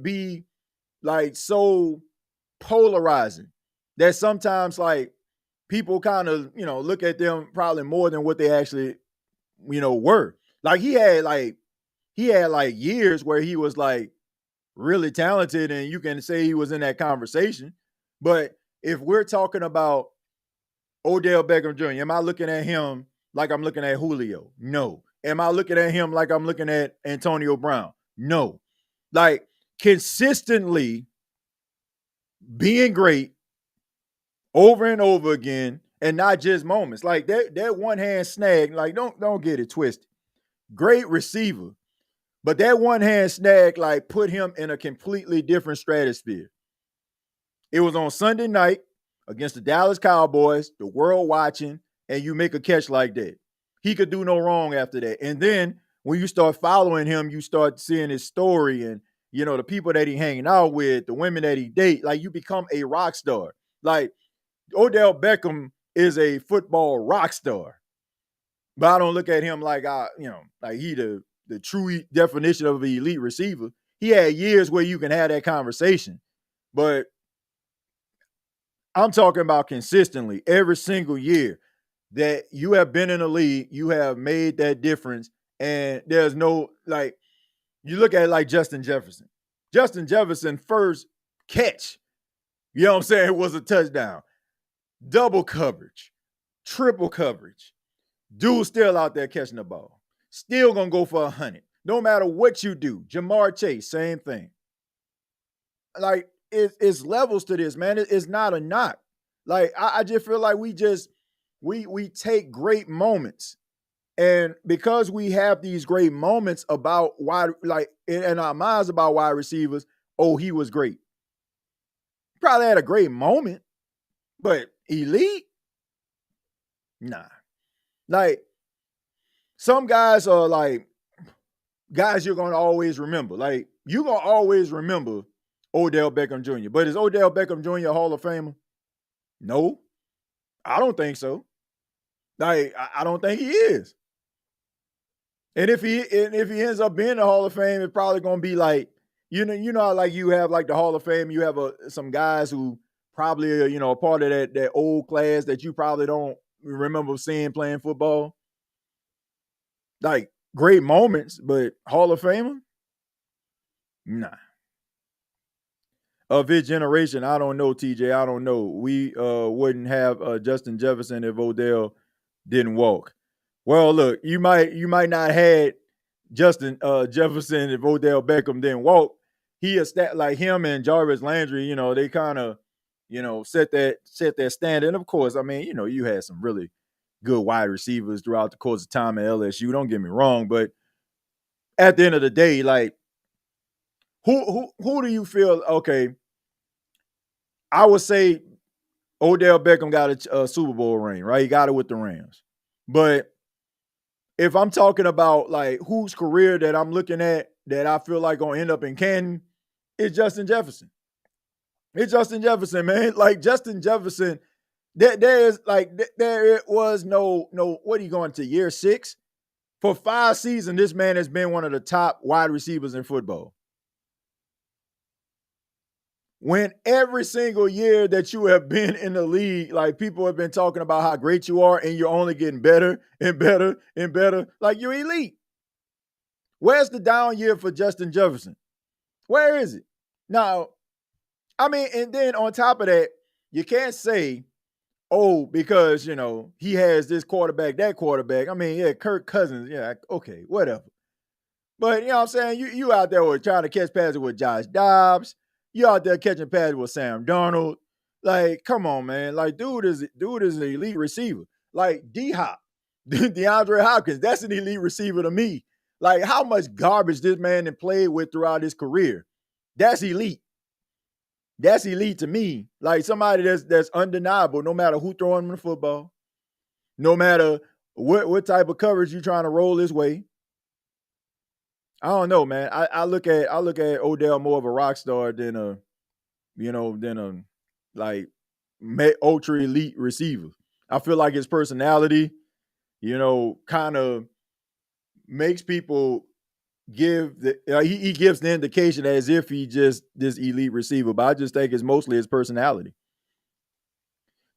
be like so polarizing that sometimes like people kind of, look at them probably more than what they actually, were. Like he he had like years where he was like really talented, and you can say he was in that conversation. But if we're talking about Odell Beckham Jr., am I looking at him like I'm looking at Julio? No. Am I looking at him like I'm looking at Antonio Brown? No. Like consistently being great over and over again, and not just moments. Like that one hand snag, like don't get it twisted. Great receiver, but that one hand snag like put him in a completely different stratosphere. It was on Sunday night against the Dallas Cowboys, the world watching, and you make a catch like that. He could do no wrong after that. And then when you start following him, you start seeing his story and the people that he hanging out with, the women that he date, like you become a rock star. Like Odell Beckham is a football rock star. But I don't look at him like like he the true definition of an elite receiver. He had years where you can have that conversation. But I'm talking about consistently every single year that you have been in the league, you have made that difference. And there's no, like, you look at it like Justin Jefferson. Justin Jefferson first catch, you know what I'm saying, was a touchdown. Double coverage, triple coverage. Dude still out there catching the ball. Still gonna go for 100. No matter what you do. Jamar Chase, same thing. Like, it's levels to this, man. It's not a knock. Like, I just feel like we take great moments. And because we have these great moments about why, like in our minds about wide receivers, oh, he was great. Probably had a great moment, but elite? Nah. Like, some guys are like guys you're going to always remember. Like, you're going to always remember Odell Beckham Jr. But is Odell Beckham Jr. a Hall of Famer? No, I don't think so. Like, I don't think he is. And if he ends up being a Hall of Fame, it's probably going to be like, how like you have like the Hall of Fame, you have some guys who probably are, a part of that old class that you probably don't remember seeing playing football. Like, great moments, but Hall of Famer? Nah. Of his generation, I don't know, TJ. I don't know. We wouldn't have Justin Jefferson if Odell didn't walk. Well, look, you might not have Justin Jefferson if Odell Beckham didn't walk. He is like him and Jarvis Landry. They kind of set that standard. And of course, I mean, you had some really good wide receivers throughout the course of time at LSU. Don't get me wrong, but at the end of the day, like, who do you feel? Okay, I would say Odell Beckham got a Super Bowl ring, right? He got it with the Rams. But if I'm talking about like whose career that I'm looking at that I feel like gonna end up in Canton, it's Justin Jefferson. It's Justin Jefferson, man. Like Justin Jefferson, there was no what are you going to year 6? For 5 seasons, this man has been one of the top wide receivers in football. When every single year that you have been in the league, like people have been talking about how great you are and you're only getting better and better and better, like you're elite. Where's the down year for Justin Jefferson? Where is it? Now, I mean, and then on top of that, you can't say, oh, because, he has this quarterback, that quarterback. I mean, yeah, Kirk Cousins, yeah, okay, whatever. But, you know what I'm saying? You out there trying to catch passes with Josh Dobbs. You out there catching passes with Sam Darnold. Like, come on, man. Like, dude is an elite receiver. Like, D-Hop, DeAndre Hopkins, that's an elite receiver to me. Like, how much garbage this man has played with throughout his career. That's elite. That's elite to me. Like, somebody that's undeniable, no matter who throwing him the football, no matter what type of coverage you trying to roll his way. I don't know, man. I look at Odell more of a rock star than a like ultra elite receiver. I feel like his personality, kind of makes people give he gives the indication as if he just this elite receiver, but I just think it's mostly his personality.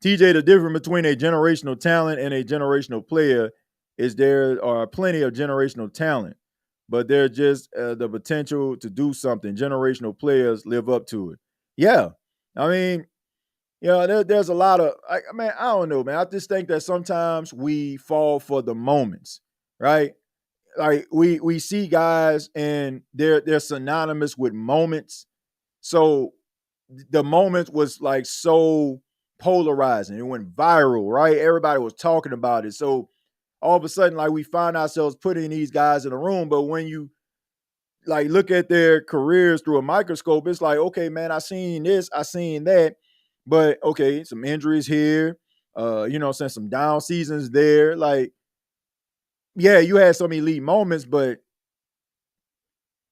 TJ, the difference between a generational talent and a generational player is there are plenty of generational talent, but they're just the potential to do something. Generational players live up to it. Yeah. I mean, there's a lot of, I don't know, man. I just think that sometimes we fall for the moments, right? Like we see guys and they're synonymous with moments. So the moment was like so polarizing. It went viral, right? Everybody was talking about it. So all of a sudden, like we find ourselves putting these guys in a room. But when you like look at their careers through a microscope, it's like, okay, man, I seen this, I seen that. But okay, some injuries here, since some down seasons there. Like, yeah, you had some elite moments, but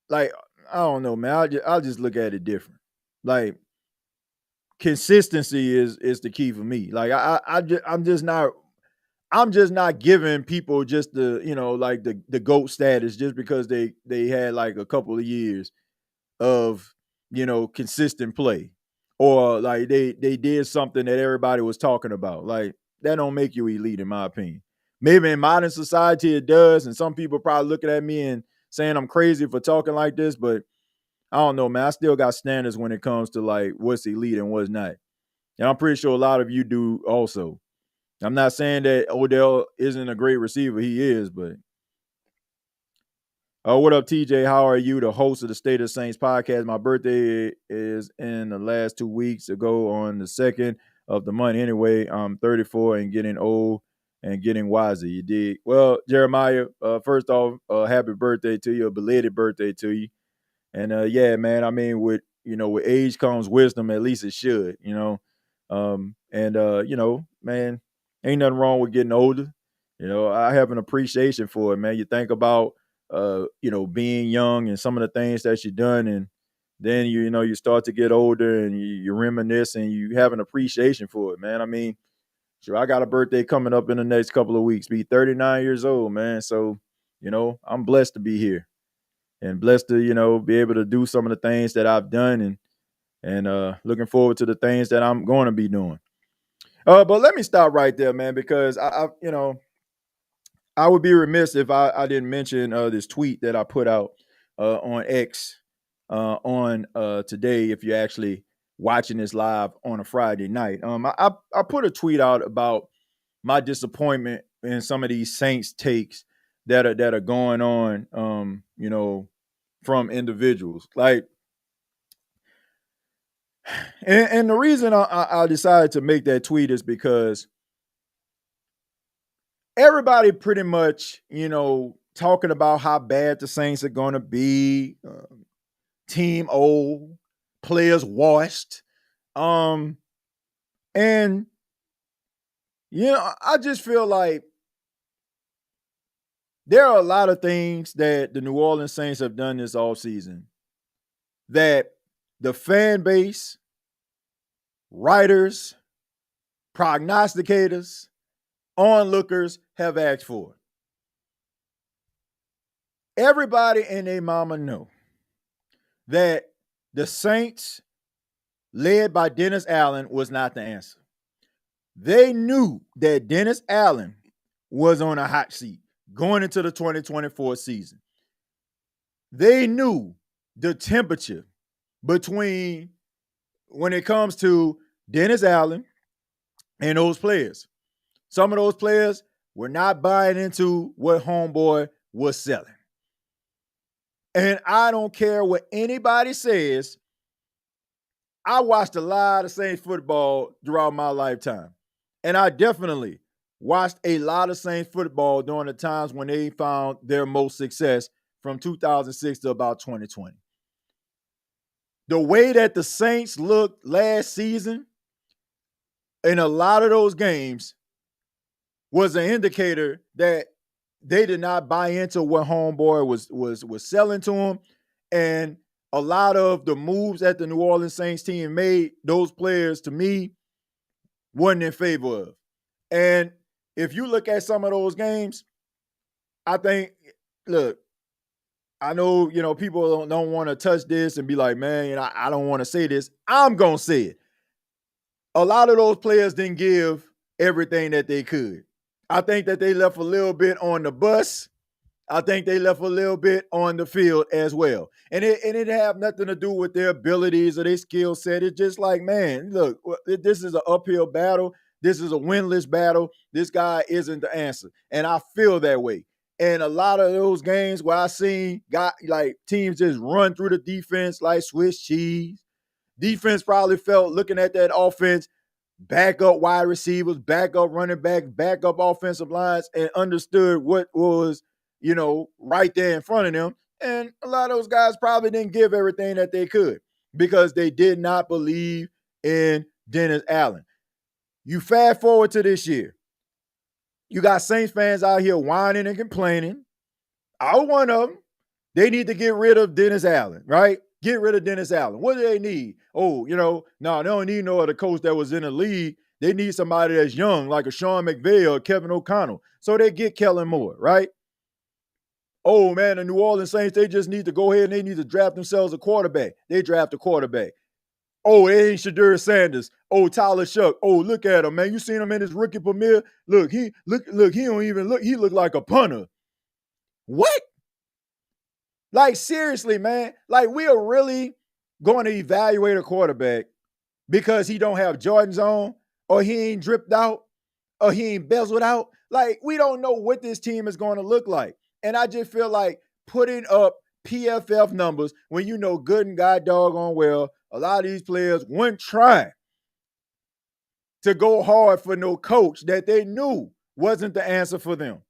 like, I don't know, man. I'll just look at it different. Like, consistency is the key for me. Like, I'm just not giving people just the like the GOAT status just because they had like a couple of years of consistent play, or like they did something that everybody was talking about. Like, that don't make you elite, in my opinion. Maybe in modern society it does, and some people probably looking at me and saying I'm crazy for talking like this, but I don't know, man. I still got standards when it comes to like what's elite and what's not. And I'm pretty sure a lot of you do also. I'm not saying that Odell isn't a great receiver. He is, but what up, TJ? How are you? The host of the State of Saints podcast. My birthday is in the last 2 weeks ago on the 2nd of the month. Anyway, I'm 34 and getting old and getting wiser. You did well, Jeremiah. First off, happy birthday to you, a belated birthday to you. And yeah, man. I mean, with age comes wisdom. At least it should. Man, ain't nothing wrong with getting older. I have an appreciation for it, man. You think about being young and some of the things that you've done, and then you start to get older and you reminisce and you have an appreciation for it, man. I mean, sure, I got a birthday coming up in the next couple of weeks, be 39 years old, man. So, I'm blessed to be here and blessed to, be able to do some of the things that I've done, and looking forward to the things that I'm going to be doing. But let me stop right there, man, because I would be remiss if I didn't mention this tweet that I put out on X on today. If you're actually watching this live on a Friday night, I put a tweet out about my disappointment in some of these Saints takes that are going on, from individuals. Like, and the reason I decided to make that tweet is because everybody pretty much, talking about how bad the Saints are going to be, team old, players washed. And, I just feel like there are a lot of things that the New Orleans Saints have done this offseason that the fan base, writers, prognosticators, onlookers have asked for. Everybody and their mama know that the Saints, led by Dennis Allen, was not the answer. They knew that Dennis Allen was on a hot seat going into the 2024 season. They knew the temperature between when it comes to Dennis Allen and those players. Some of those players were not buying into what homeboy was selling. And I don't care what anybody says. I watched a lot of Saints football throughout my lifetime. And I definitely watched a lot of Saints football during the times when they found their most success from 2006 to about 2020. The way that the Saints looked last season in a lot of those games was an indicator that they did not buy into what homeboy was selling to them. And a lot of the moves that the New Orleans Saints team made, those players, to me, wasn't in favor of. And if you look at some of those games, I think, look, I know, people don't want to touch this and be like, man, I don't want to say this. I'm going to say it. A lot of those players didn't give everything that they could. I think that they left a little bit on the bus. I think they left a little bit on the field as well. And it didn't have nothing to do with their abilities or their skill set. It's just like, man, look, this is an uphill battle. This is a winless battle. This guy isn't the answer. And I feel that way. And a lot of those games where I seen got like teams just run through the defense like Swiss cheese. Defense probably felt looking at that offense, back up wide receivers, back up running back, back up offensive lines, and understood what was, right there in front of them. And a lot of those guys probably didn't give everything that they could because they did not believe in Dennis Allen. You fast forward to this year. You got Saints fans out here whining and complaining. I was one of them. They need to get rid of Dennis Allen, right? Get rid of Dennis Allen. What do they need? Oh, no, they don't need no other coach that was in the league. They need somebody that's young, like a Sean McVay or Kevin O'Connell. So they get Kellen Moore, right? Oh, man, the New Orleans Saints, they just need to go ahead and they need to draft themselves a quarterback. They draft a quarterback. Oh, it ain't Shedeur Sanders. Oh, Tyler Shough. Oh, look at him, man. You seen him in his rookie premiere? Look, he don't even look. He look like a punter. What? Like, seriously, man. Like, we are really going to evaluate a quarterback because he don't have Jordans on, or he ain't dripped out, or he ain't bezeled out. Like, we don't know what this team is going to look like. And I just feel like putting up PFF numbers when you know good and God doggone well, a lot of these players weren't trying to go hard for no coach that they knew wasn't the answer for them.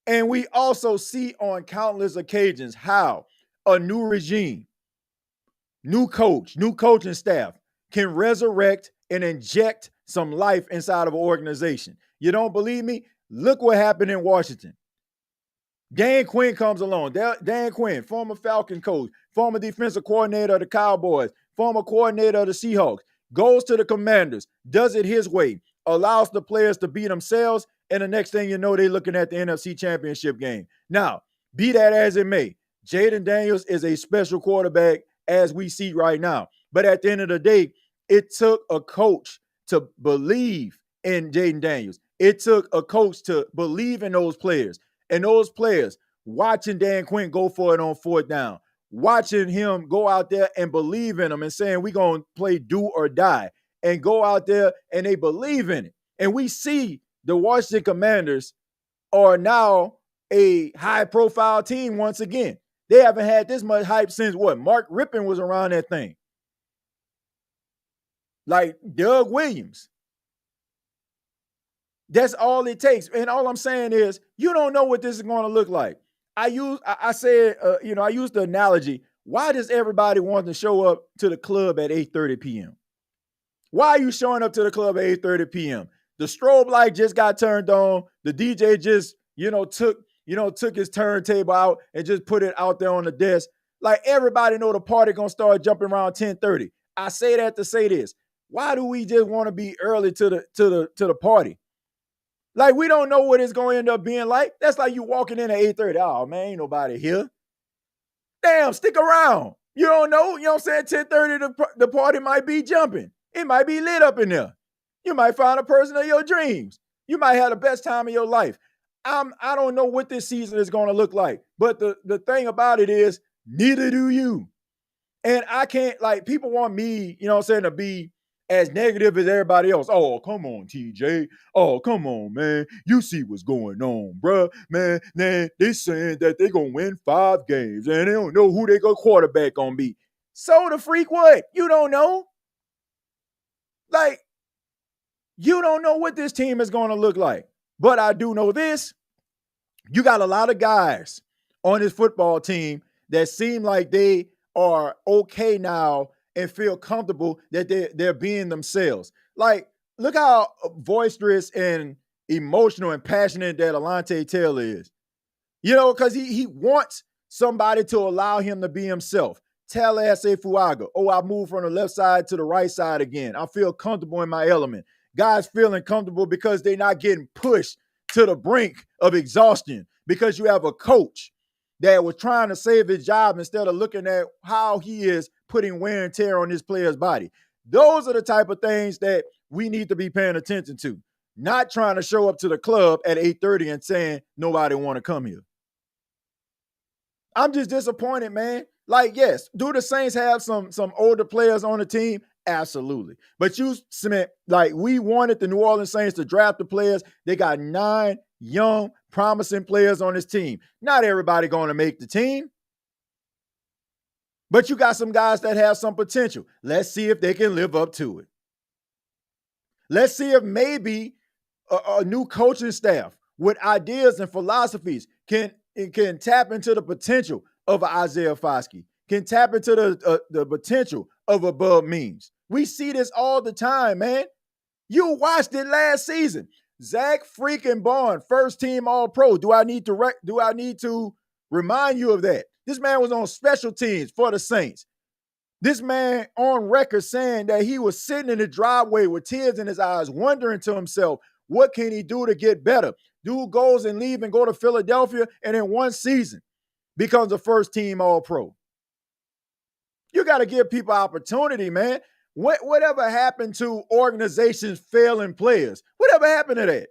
And we also see on countless occasions how a new regime, new coach, new coaching staff can resurrect and inject some life inside of an organization. You don't believe me? Look what happened in Washington. Dan Quinn comes along. Dan Quinn, former Falcon coach, former defensive coordinator of the Cowboys, former coordinator of the Seahawks, goes to the Commanders, does it his way, allows the players to be themselves, and the next thing you know, they're looking at the NFC Championship game. Now, be that as it may, Jaden Daniels is a special quarterback as we see right now. But at the end of the day, it took a coach to believe in Jaden Daniels. It took a coach to believe in those players. And those players watching Dan Quinn go for it on fourth down, watching him go out there and believe in him and saying, we're going to play do or die, and go out there and they believe in it. And we see the Washington Commanders are now a high-profile team once again. They haven't had this much hype since what? Mark Rippon was around that thing. Like Doug Williams. That's all it takes. And all I'm saying is, you don't know what this is going to look like. I used the analogy, why does everybody want to show up to the club at 8:30 p.m.? Why are you showing up to the club at 8:30 p.m.? The strobe light just got turned on. The DJ just, took his turntable out and just put it out there on the desk. Like, everybody know the party going to start jumping around 10:30. I say that to say this. Why do we just want to be early to the party? Like, we don't know what it's going to end up being like. That's like you walking in at 8:30. Oh, man, ain't nobody here. Damn, stick around. You don't know. You know what I'm saying? 10:30, the party might be jumping. It might be lit up in there. You might find a person of your dreams. You might have the best time of your life. I don't know what this season is going to look like. But the thing about it is, neither do you. And I can't, like, people want me, to be as negative as everybody else. Oh, come on, TJ. Oh, come on, man. You see what's going on, bro. Man, they saying that they're going to win 5 games, and they don't know who they go quarterback going to be. So the freak what? You don't know. Like, you don't know what this team is going to look like. But I do know this. You got a lot of guys on this football team that seem like they are okay now and feel comfortable that they're being themselves. Like, look how boisterous and emotional and passionate that Alontae Taylor is. Because he wants somebody to allow him to be himself. Talese Fuaga. Oh, I moved from the left side to the right side again. I feel comfortable in my element. Guys feeling comfortable because they're not getting pushed to the brink of exhaustion because you have a coach that was trying to save his job instead of looking at how he is putting wear and tear on his player's body. Those are the type of things that we need to be paying attention to. not trying to show up to the club at 8:30 and saying nobody want to come here. I'm just disappointed, man. Like, yes, do the Saints have some older players on the team? Absolutely. But you cement, like, we wanted the New Orleans Saints to draft the players. They got 9 young, promising players on this team. Not everybody going to make the team. But you got some guys that have some potential. Let's see if they can live up to it. Let's see if maybe a new coaching staff with ideas and philosophies can tap into the potential of Isaiah Foskey, can tap into the potential of a Bub Means. We see this all the time, man. You watched it last season. Zach freaking Bond, first team All-Pro. Do I need to remind you of that? This man was on special teams for the Saints. This man on record saying that he was sitting in the driveway with tears in his eyes, wondering to himself, what can he do to get better? Dude goes and leave and go to Philadelphia, and in one season becomes a first team All-Pro. You got to give people opportunity, man. Whatever happened to organizations failing players? Whatever happened to that?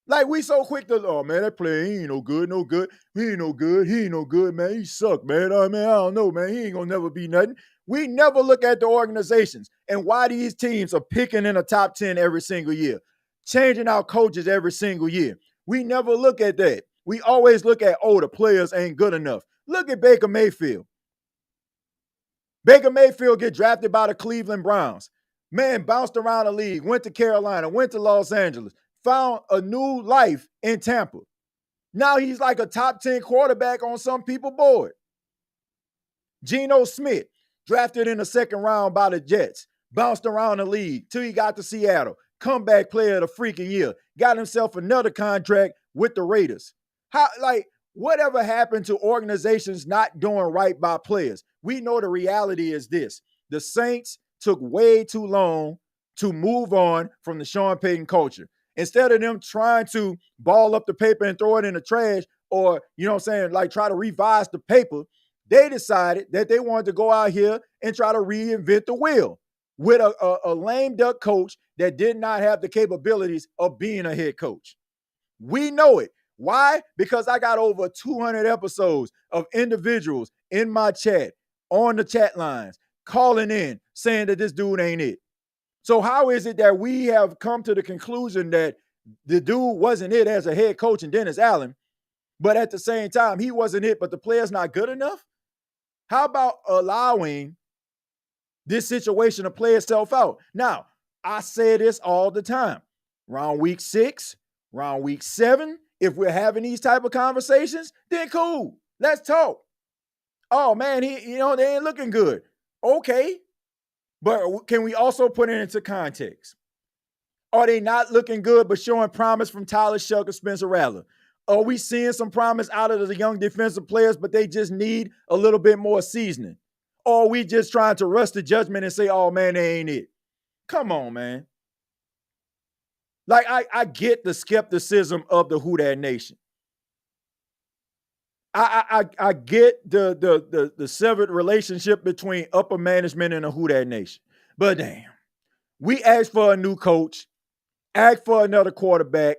Like, we so quick to, oh, man, that player, he ain't no good. He ain't no good, man. He suck, man. I don't know, man. He ain't gonna never be nothing. We never look at the organizations and why these teams are picking in the top 10 every single year, changing out coaches every single year. We never look at that. We always look at, oh, the players ain't good enough. Look at Baker Mayfield. Baker Mayfield get drafted by the Cleveland Browns. Man, bounced around the league, went to Carolina, went to Los Angeles, found a new life in Tampa. Now he's like a top 10 quarterback on some people's board. Geno Smith, drafted in the second round by the Jets, bounced around the league till he got to Seattle. Comeback player of the freaking year. Got himself another contract with the Raiders. Whatever happened to organizations not doing right by players? We know the reality is this. The Saints took way too long to move on from the Sean Payton culture. Instead of them trying to ball up the paper and throw it in the trash or, you know what I'm saying, like try to revise the paper, they decided that they wanted to go out here and try to reinvent the wheel with a lame duck coach that did not have the capabilities of being a head coach. We know it. Why? Because I got over 200 episodes of individuals in my chat, on the chat lines, calling in, saying that this dude ain't it. So how is it that we have come to the conclusion that the dude wasn't it as a head coach in Dennis Allen, but at the same time, he wasn't it, but the player's not good enough? How about allowing this situation to play itself out? Now, I say this all the time. Around week 6, around week 7, if we're having these type of conversations, then cool. Let's talk. Oh, man, they ain't looking good. Okay. But can we also put it into context? Are they not looking good but showing promise from Tyler Shough and Spencer Rattler? Are we seeing some promise out of the young defensive players, but they just need a little bit more seasoning? Or are we just trying to rush the judgment and say, oh, man, they ain't it? Come on, man. Like, I get the skepticism of the Who Dat Nation. I get the severed relationship between upper management and the Who Dat Nation. But damn, we asked for a new coach, asked for another quarterback.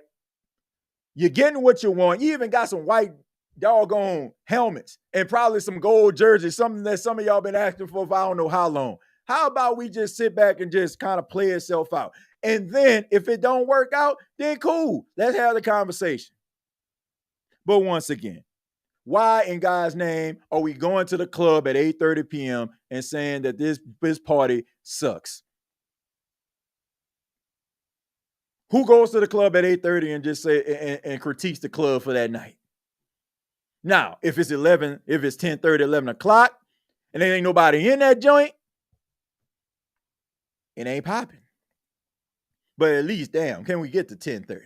You're getting what you want. You even got some white doggone helmets and probably some gold jerseys, something that some of y'all been asking for I don't know how long. How about we just sit back and just kind of play itself out? And then if it don't work out, then cool. Let's have the conversation. But once again, why in God's name are we going to the club at 8:30 p.m. and saying that this party sucks? Who goes to the club at 8:30 and just say and critiques the club for that night? Now, if it's 10:30, 11 o'clock, and there ain't nobody in that joint, it ain't popping. But at least, damn, can we get to 10:30?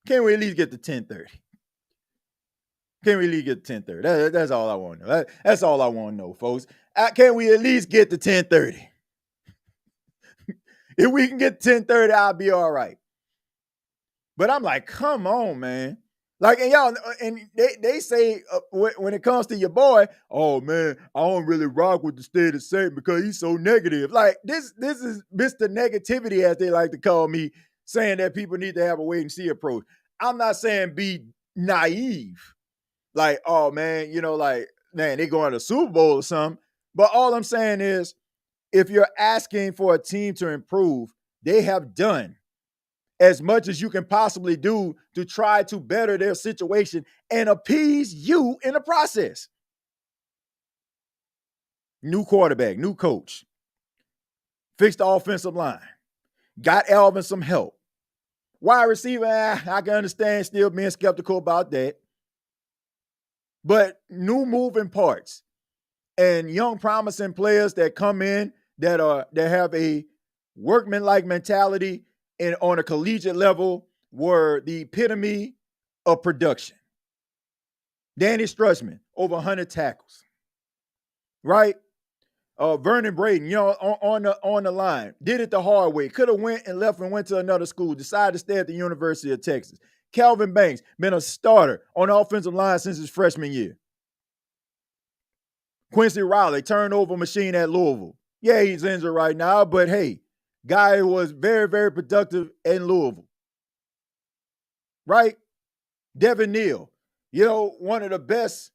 Can we at least get to 10:30? Can we at least get to 10:30? That's all I want to know. That's all I want to know, folks. Can we at least get to 10:30? If we can get to 10:30, I'll be all right. But I'm like, come on, man. Like, and y'all, and they say when it comes to your boy, oh man, I don't really rock with the state of Saint because he's so negative. Like this is Mr. Negativity, as they like to call me. saying that people need to have a wait and see approach. I'm not saying be naive. Like, oh man, like, man, they going to the Super Bowl or something. But all I'm saying is, if you're asking for a team to improve, they have done as much as you can possibly do to try to better their situation and appease you in the process. New quarterback, new coach, fixed the offensive line, got Alvin some help. Wide receiver, I can understand still being skeptical about that. But new moving parts and young promising players that come in that have a workman-like mentality and on a collegiate level were the epitome of production. Danny Strutchman, over 100 tackles. Right? Vernon Braden, on the line, did it the hard way. Could have went and left and went to another school, decided to stay at the University of Texas. Calvin Banks, been a starter on the offensive line since his freshman year. Quincy Riley, turnover machine at Louisville. Yeah, he's injured right now, but hey, guy was very, very productive in Louisville. Right? Devin Neal, one of the best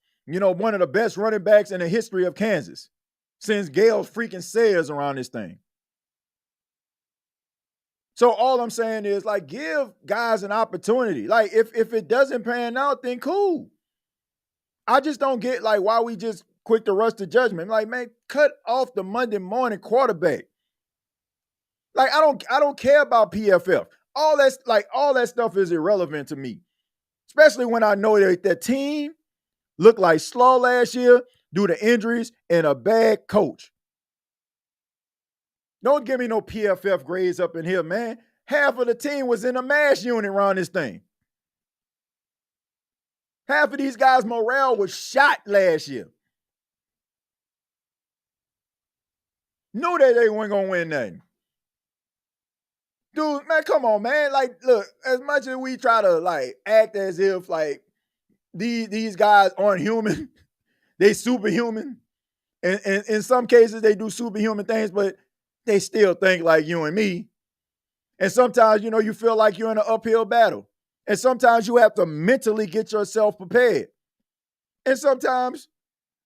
running backs in the history of Kansas since Gale freaking Sayers around this thing. So all I'm saying is, like, give guys an opportunity. Like, if it doesn't pan out, then cool. I just don't get, like, why we just quick to rush to judgment. Like, man, cut off the Monday morning quarterback. Like, I don't care about PFF. All that stuff is irrelevant to me. Especially when I know that the team looked like slaw last year due to injuries and a bad coach. Don't give me no PFF grades up in here, man. Half of the team was in a MASH unit around this thing. Half of these guys' morale was shot last year. Knew that they weren't going to win nothing. Dude, man, come on, man. Like, look, as much as we try to, like, act as if, like, these guys aren't human, they superhuman. And in some cases, they do superhuman things, but they still think like you and me. And sometimes, you feel like you're in an uphill battle. And sometimes you have to mentally get yourself prepared. And sometimes,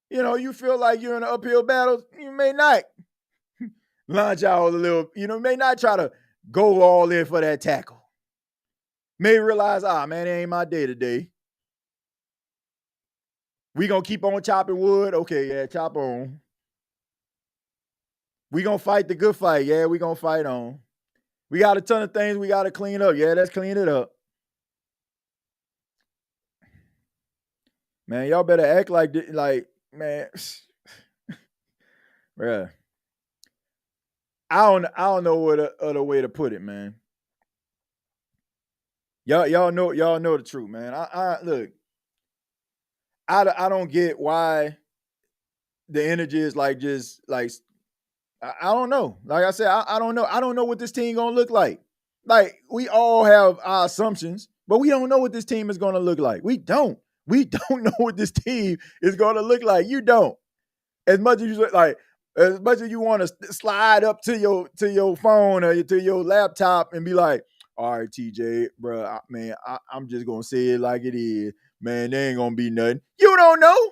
you feel like you're in an uphill battle. You may not launch out a little, may not try to go all in for that tackle. May realize, man, it ain't my day today. We gonna keep on chopping wood? Okay, yeah, chop on. We gonna fight the good fight? Yeah, we gonna fight on. We got a ton of things we gotta clean up. Yeah, let's clean it up. Man, y'all better act like man. Bruh. I don't know what other way to put it, man. Y'all know the truth, man. I look. I don't get why the energy is like just like I don't know. Like I said, I don't know. I don't know what this team gonna look like. Like, we all have our assumptions, but we don't know what this team is gonna look like. We don't know what this team is gonna look like. You don't. As much as you want to slide up to your phone or to your laptop and be like, all right, TJ, bro, man, I'm just gonna say it like it is. Man, there ain't gonna be nothing. You don't know.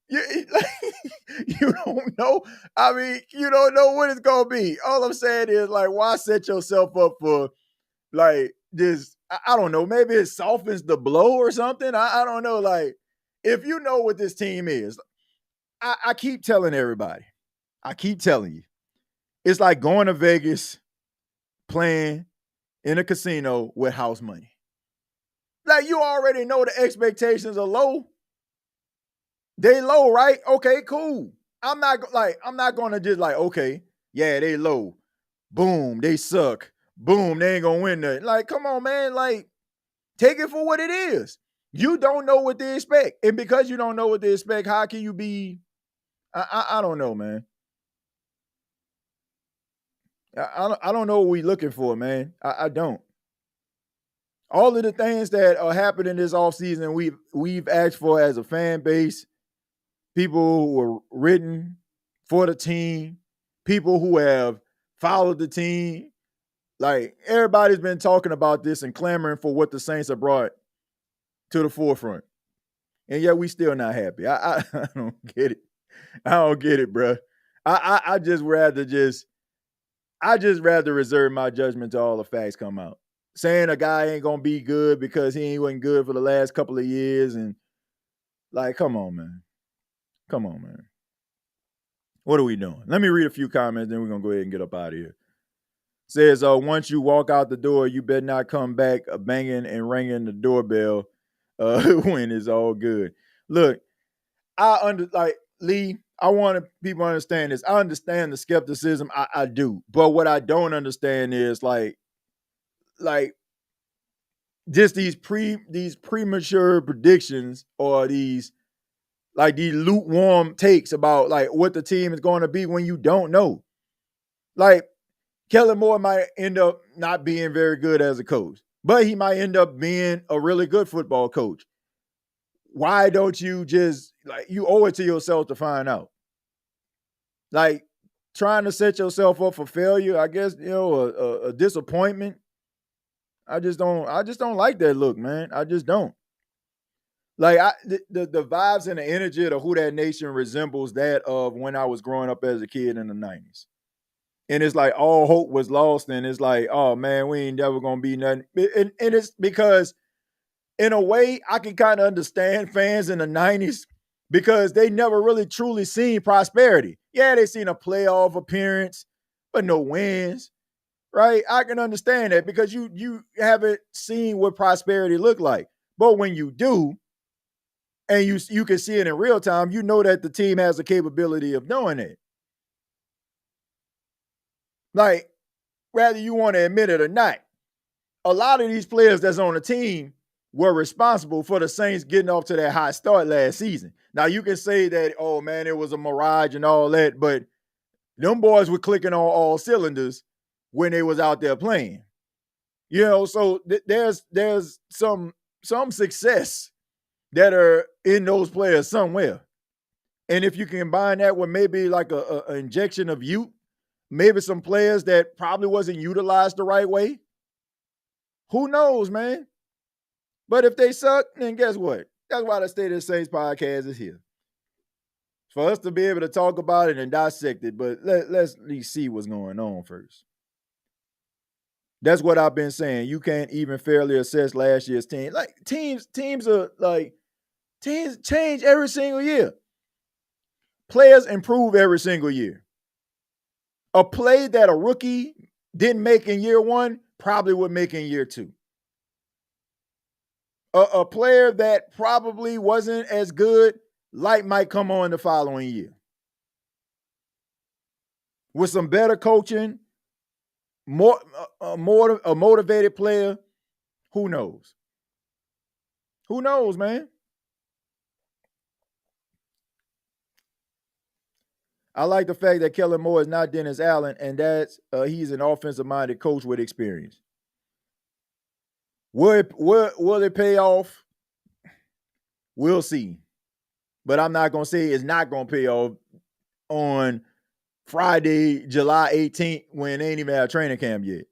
You don't know. I mean, you don't know what it's gonna be. All I'm saying is, like, why set yourself up for like this? I don't know. Maybe it softens the blow or something. I don't know. Like, if you know what this team is, I keep telling everybody. I keep telling you, it's like going to Vegas, playing in a casino with house money. Like, you already know the expectations are low. They low, right? Okay, cool. I'm not going to just like, okay, yeah, they low. Boom, they suck. Boom, they ain't going to win nothing. Like, come on, man. Like, take it for what it is. You don't know what they expect. And because you don't know what they expect, how can you be? I don't know, man. I don't know what we're looking for, man. I don't. All of the things that are happening this offseason, we've asked for as a fan base. People who were written for the team, people who have followed the team, Like everybody's been talking about this and clamoring for what the Saints have brought to the forefront, and yet we still not happy. I don't get it. I don't get it, bro. I just rather reserve my judgment till all the facts come out. Saying a guy ain't gonna be good because he ain't wasn't good for the last couple of years, and like, come on, man. Come on, man. What are we doing? Let me read a few comments, then we're gonna go ahead and get up out of here. Says, once you walk out the door, you better not come back banging and ringing the doorbell when it's all good. Look, Lee, I want people to understand this. I understand the skepticism. I do. But what I don't understand is like just these premature predictions or these lukewarm takes about like what the team is going to be when you don't know. Like Kellen Moore might end up not being very good as a coach, but he might end up being a really good football coach. Why don't you just you owe it to yourself to find out? Like trying to set yourself up for failure, I guess, a disappointment. I just don't like that look, man. I just don't. Like the vibes and the energy of the Who That Nation resembles that of when I was growing up as a kid in the 90s. And it's like all hope was lost, and it's like, oh man, we ain't never gonna be nothing. And it's because in a way I can kind of understand fans in the 90s because they never really truly seen prosperity. Yeah, they seen a playoff appearance, but no wins. Right? I can understand that because you haven't seen what prosperity looked like. But when you do, and you can see it in real time, you know that the team has the capability of doing it. Like, whether you want to admit it or not, a lot of these players that's on the team were responsible for the Saints getting off to that hot start last season. Now, you can say that, oh, man, it was a mirage and all that, but them boys were clicking on all cylinders when they was out there playing. So there's some success that are in those players somewhere. And if you combine that with maybe like a injection of youth, maybe some players that probably wasn't utilized the right way, who knows, man? But if they suck, then guess what? That's why the State of the Saints podcast is here. For us to be able to talk about it and dissect it, but let's at least see what's going on first. That's what I've been saying. You can't even fairly assess last year's team. Like teams are like teams change every single year. Players improve every single year. A play that a rookie didn't make in year one probably would make in year two. A player that probably wasn't as good, might come on the following year. With some better coaching, a motivated player, who knows? Who knows, man? I like the fact that Kellen Moore is not Dennis Allen, and that's he's an offensive-minded coach with experience. Will it pay off? We'll see. But I'm not going to say it's not going to pay off on Friday, July 18th, when they ain't even had training camp yet.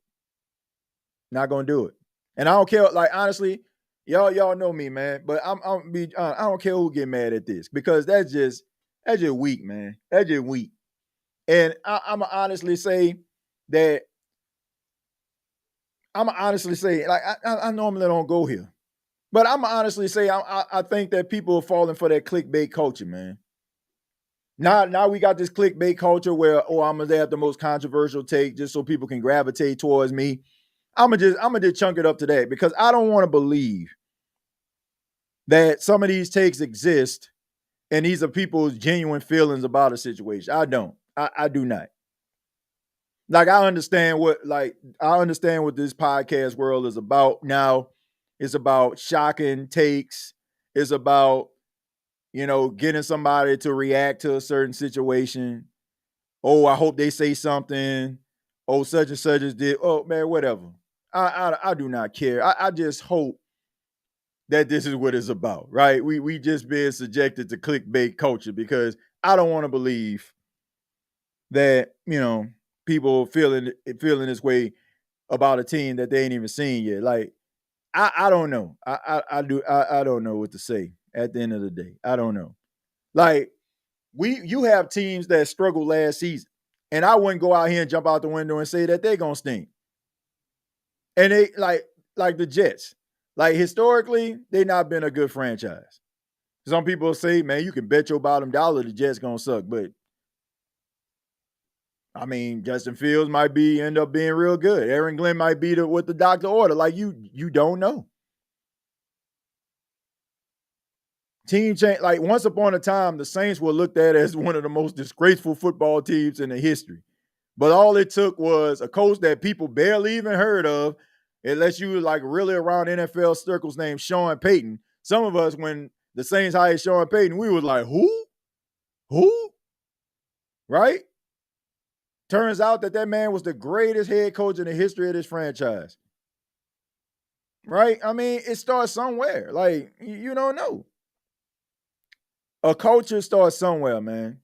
Not going to do it. And I don't care, like, honestly, y'all know me, man, but I don't care who get mad at this because that's just weak, man. That's just weak. And I'm going to honestly say that like, I normally don't go here, but I'm going to honestly say I think that people are falling for that clickbait culture, man. Now we got this clickbait culture where, I'm going to have the most controversial take just so people can gravitate towards me. I'm gonna just chunk it up to that because I don't want to believe that some of these takes exist and these are people's genuine feelings about a situation. I don't. I do not. Like I understand what this podcast world is about now. It's about shocking takes. It's about, getting somebody to react to a certain situation. Oh, I hope they say something. Oh, such and such as did. Oh, man, whatever. I do not care. I just hope that this is what it's about, right? We just been subjected to clickbait culture because I don't want to believe that, people feeling this way about a team that they ain't even seen yet. Like, I don't know. I don't know what to say at the end of the day. I don't know. Like, you have teams that struggled last season, and I wouldn't go out here and jump out the window and say that they're gonna stink. And they like the Jets. Like, historically, they not been a good franchise. Some people say, man, you can bet your bottom dollar the Jets gonna suck, but I mean, Justin Fields might end up being real good. Aaron Glenn might be what the doctor ordered. Like, you don't know. Team change. Like, once upon a time, the Saints were looked at as one of the most disgraceful football teams in the history. But all it took was a coach that people barely even heard of, unless you were like really around NFL circles, named Sean Payton. Some of us, when the Saints hired Sean Payton, we was like, who? Who? Right? Turns out that man was the greatest head coach in the history of this franchise. Right? I mean, it starts somewhere. Like, you don't know. A culture starts somewhere, man.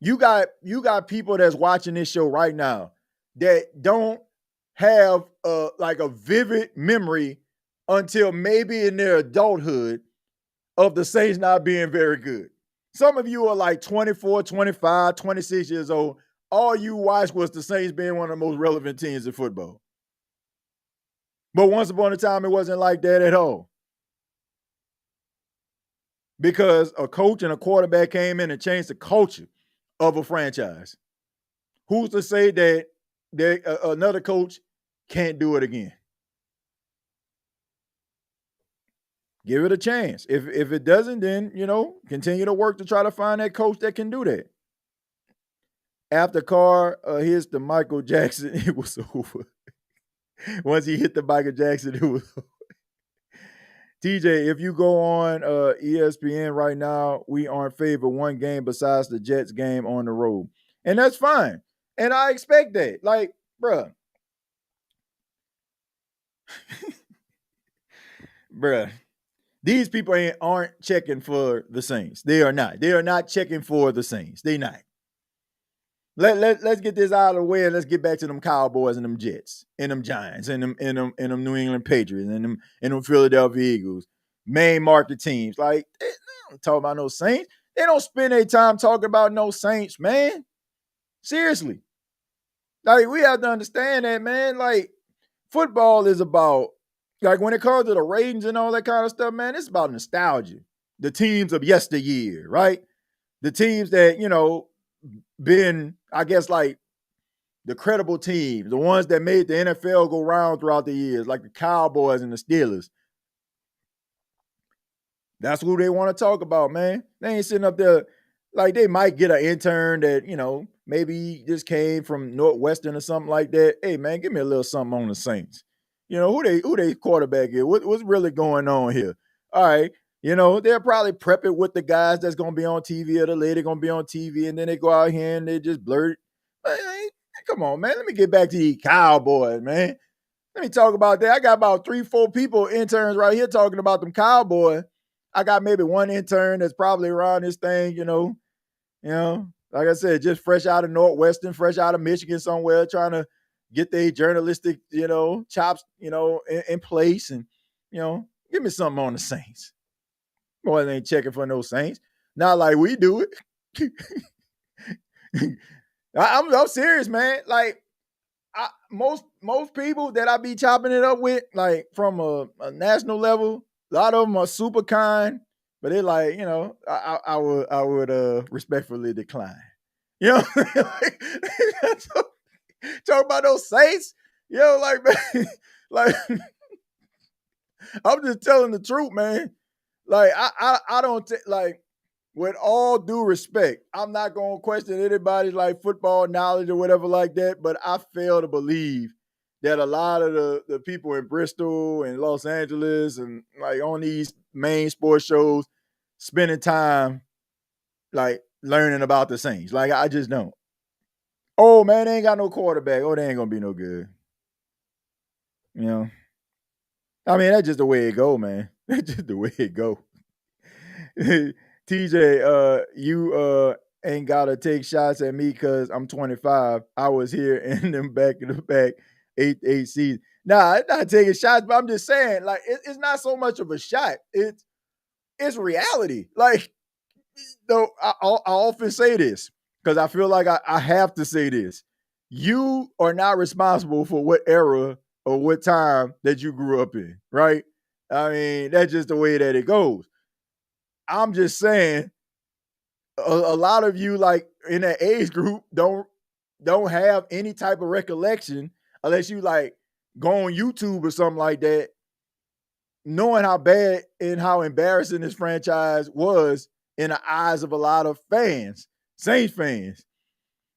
You got people that's watching this show right now that don't have a vivid memory until maybe in their adulthood of the Saints not being very good. Some of you are like 24, 25, 26 years old. All you watched was the Saints being one of the most relevant teams in football. But once upon a time, it wasn't like that at all. Because a coach and a quarterback came in and changed the culture of a franchise. Who's to say that another coach can't do it again? Give it a chance. If it doesn't, then, continue to work to try to find that coach that can do that. After Carr hits the Michael Jackson, it was over. Once he hit the Michael Jackson, it was over. TJ, if you go on ESPN right now, we aren't favored one game besides the Jets game on the road. And that's fine. And I expect that. Like, bruh. Bruh. These people aren't checking for the Saints. They are not. They are not checking for the Saints. They not. Let's get this out of the way and let's get back to them Cowboys and them Jets and them Giants and them New England Patriots and them Philadelphia Eagles. Main market teams. Like, they don't talk about no Saints. They don't spend their time talking about no Saints, man. Seriously. Like, we have to understand that, man. Like, football is about, like, when it comes to the ratings and all that kind of stuff, man, it's about nostalgia. The teams of yesteryear, right? The teams that, been, I guess, like the credible teams, the ones that made the NFL go round throughout the years, like the Cowboys and the Steelers. That's who they want to talk about, man. They ain't sitting up there like they might get an intern that, maybe just came from Northwestern or something like that. Hey, man, give me a little something on the Saints. Who they quarterback is? What's really going on here? All right. They'll probably prep it with the guys that's going to be on TV or the lady going to be on TV, and then they go out here and they just blurt it. Hey, come on, man. Let me get back to the Cowboys, man. Let me talk about that. I got about 3-4 people, interns right here talking about them Cowboys. I got maybe one intern that's probably around this thing, like I said, just fresh out of Northwestern, fresh out of Michigan somewhere, trying to get their journalistic, chops, in place. And, give me something on the Saints. Boys ain't checking for no Saints. Not like we do it. I'm serious, man. Like, most people that I be chopping it up with, like from a national level, a lot of them are super kind, but they're like, I would respectfully decline. Talk about those Saints, like, man, like, I'm just telling the truth, man. Like, I don't like, with all due respect, I'm not gonna question anybody's like football knowledge or whatever like that, but I fail to believe that a lot of the people in Bristol and Los Angeles and like on these main sports shows spending time like learning about the Saints. Like, I just don't. Oh, man, they ain't got no quarterback. Oh, they ain't gonna be no good. I mean, that's just the way it go, man. That's just the way it go. TJ, you ain't gotta take shots at me because I'm 25. I was here in them back in the back. eight seasons. Nah, I'm not taking shots, but I'm just saying, like, it's not so much of a shot. It's reality. Like, though, I often say this because I feel like I have to say this. You are not responsible for what era or what time that you grew up in, right? I mean, that's just the way that it goes. I'm just saying, a lot of you, like in that age group, don't have any type of recollection unless you like go on YouTube or something like that, knowing how bad and how embarrassing this franchise was in the eyes of a lot of fans, Saints fans.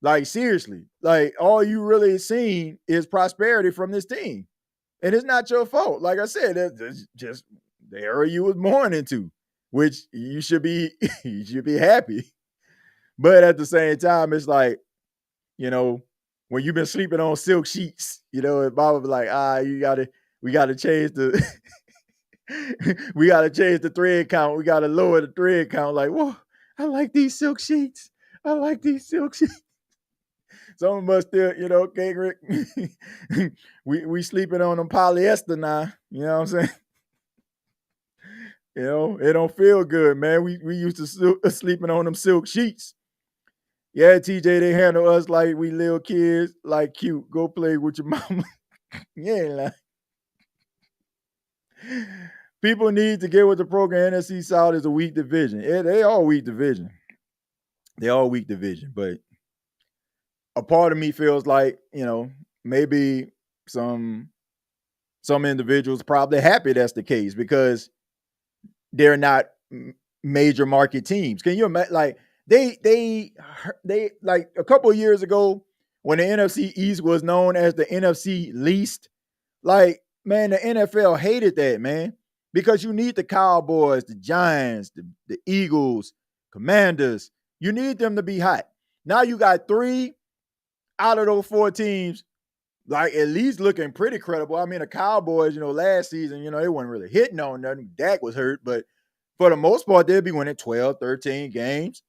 Like, seriously, like all you really seen is prosperity from this team. And it's not your fault. Like I said, that's just the era you was born into, which you should be happy. But at the same time, it's like, when you've been sleeping on silk sheets, and Bob was like, we gotta change the we gotta change the thread count. We gotta lower the thread count. Like, whoa, I like these silk sheets. I like these silk sheets. Some of us still, okay, Rick, we sleeping on them polyester now. You know what I'm saying? It don't feel good, man. We used to sleeping on them silk sheets. Yeah, TJ, they handle us like we little kids, like cute. Go play with your mama. Yeah, like people need to get with the program. NFC South is a weak division. Yeah, they all weak division. They all weak division, but a part of me feels like, maybe some individuals probably happy that's the case because they're not major market teams. Can you imagine? Like they like a couple of years ago when the NFC East was known as the NFC least, like, man, the NFL hated that, man, because you need the Cowboys, the Giants, the Eagles, Commanders. You need them to be hot. Now you got 3 out of those 4 teams, like, at least looking pretty credible. I mean, the Cowboys, last season, they weren't really hitting on nothing. Dak was hurt, but for the most part, they'll be winning 12, 13 games.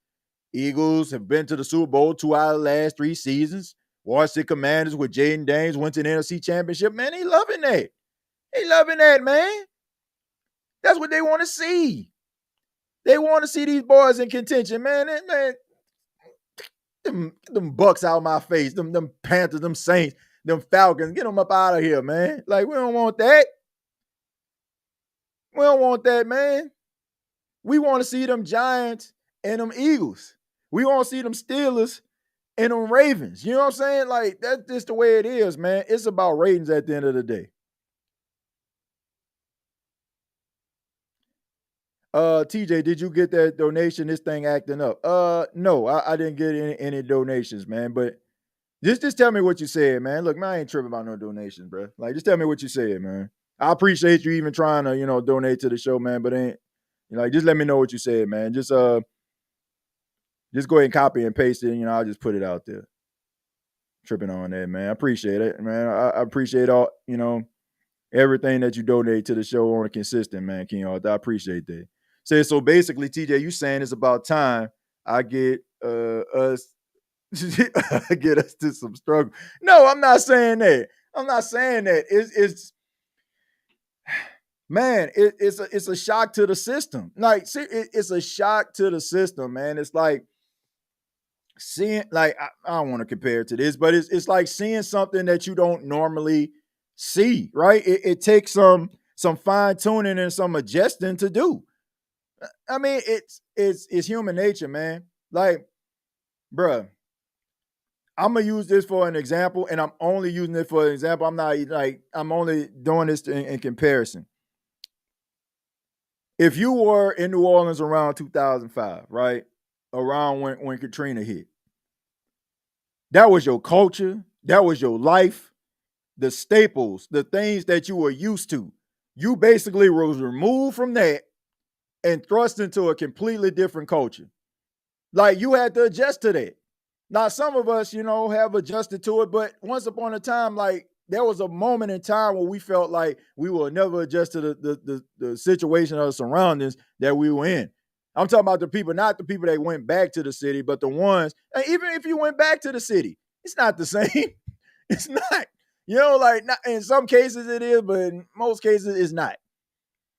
Eagles have been to the Super Bowl 2 out of the last 3 seasons. Washington Commanders with Jaden Daniels went to the NFC Championship. Man, they loving that. They loving that, man. That's what they want to see. They want to see these boys in contention, man. Them Bucks out of my face. Them Panthers, them Saints, them Falcons. Get them up out of here, man. Like, we don't want that. We don't want that, man. We want to see them Giants and them Eagles. We want to see them Steelers and them Ravens. You know what I'm saying? Like, that's just the way it is, man. It's about ratings at the end of the day. TJ, did you get that donation? This thing acting up. No, I didn't get any donations, man. But just tell me what you said, man. Look, man, I ain't tripping about no donations, bro. Like, just tell me what you said, man. I appreciate you even trying to, donate to the show, man. But just let me know what you said, man. Just go ahead and copy and paste it. I'll just put it out there. Tripping on that, man. I appreciate it, man. I appreciate all, everything that you donate to the show on a consistent, man, King Arthur. I appreciate that. So basically, TJ, you saying it's about time I get us get us to some struggle. No, I'm not saying that. I'm not saying that. It's man, it's a shock to the system. Like, it's a shock to the system, man. It's like seeing, like, I don't want to compare it to this, but it's like seeing something that you don't normally see, right? It takes some fine tuning and some adjusting to do. I mean, it's human nature, man. Like, bruh, I'm gonna use this for an example, and I'm only using it for an example. I'm only doing this in comparison. If you were in New Orleans around 2005, right, around when Katrina hit, that was your culture, that was your life, the staples, the things that you were used to. You basically was removed from that and thrust into a completely different culture. Like, you had to adjust to that. Now, some of us, have adjusted to it, but once upon a time, like, there was a moment in time where we felt like we will never adjust to the situation or the surroundings that we were in. I'm talking about the people, not the people that went back to the city, but the ones, and even if you went back to the city, it's not the same. It's not. Like not, in some cases it is, but in most cases it's not.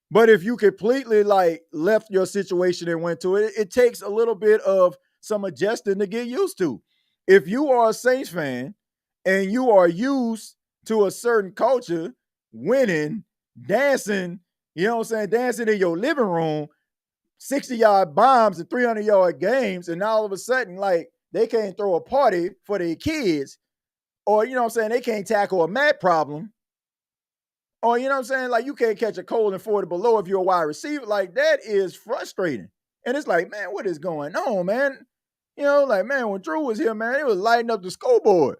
But if you completely like left your situation and went to it, it takes a little bit of some adjusting to get used to. If you are a Saints fan and you are used to a certain culture, winning, dancing, dancing in your living room, 60-yard bombs and 300-yard games, and now all of a sudden, like, they can't throw a party for their kids, or, they can't tackle a math problem, or, like, you can't catch a cold and 40 below if you're a wide receiver. Like, that is frustrating. And it's like, man, what is going on, man? Like, man, when Drew was here, man, it was lighting up the scoreboard.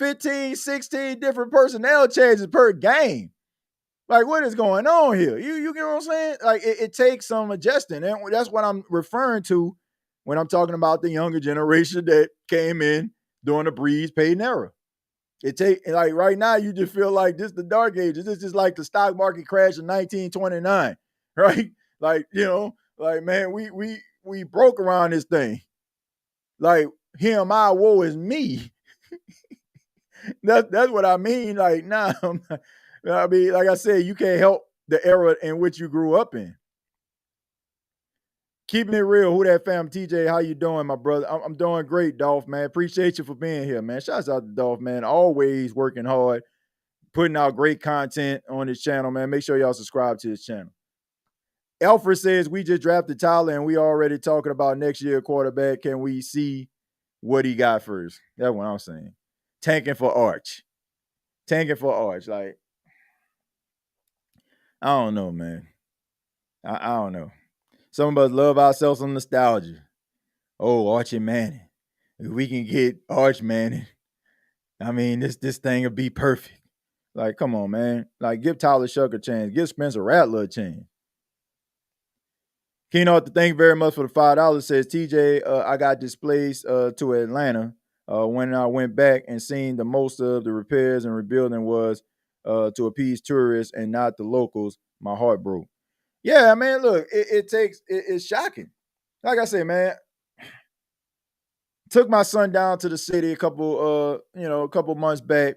15, 16 different personnel changes per game. Like, what is going on here? You get what I'm saying? Like, it takes some adjusting. And that's what I'm referring to when I'm talking about the younger generation that came in during the Breeze Payton era. Like, right now, you just feel like this is the dark ages. This is like the stock market crash in 1929, right? Like, like, man, we broke around this thing. Like, him, I, woe is me. That's what I mean. Like, nah, I mean, like I said, you can't help the era in which you grew up in. Keeping it real, who that fam? TJ, how you doing, my brother? I'm doing great, Dolph, man. Appreciate you for being here, man. Shouts out to Dolph, man. Always working hard, putting out great content on his channel, man. Make sure y'all subscribe to his channel. Alfred says, we just drafted Tyler and we already talking about next year quarterback. Can we see what he got first? That's what I'm saying. Tanking for Arch. Like, I don't know, man. I don't know. Some of us love ourselves some nostalgia. Oh, Archie Manning. If we can get Arch Manning, I mean, this thing will be perfect. Like, come on, man. Like, give Tyler Shough a chance. Give Spencer Rattler a chance. Keynote, thank you very much for the $5. Says, TJ, I got displaced to Atlanta. When I went back and seen the most of the repairs and rebuilding was to appease tourists and not the locals, my heart broke. Yeah, I mean, look, it's shocking. Like I said, man, took my son down to the city a couple months back.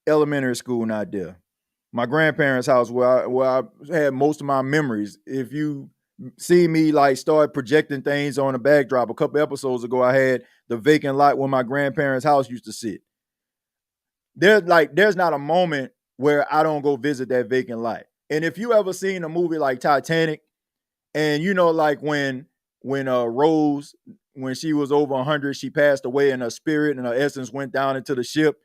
Elementary school not there. My grandparents' house where I had most of my memories. If you see me like start projecting things on a backdrop, a couple episodes ago, I had the vacant lot where my grandparents' house used to sit. There's not a moment where I don't go visit that vacant lot. And if you ever seen a movie like Titanic, and like when Rose, when she was over 100, she passed away and her spirit and her essence went down into the ship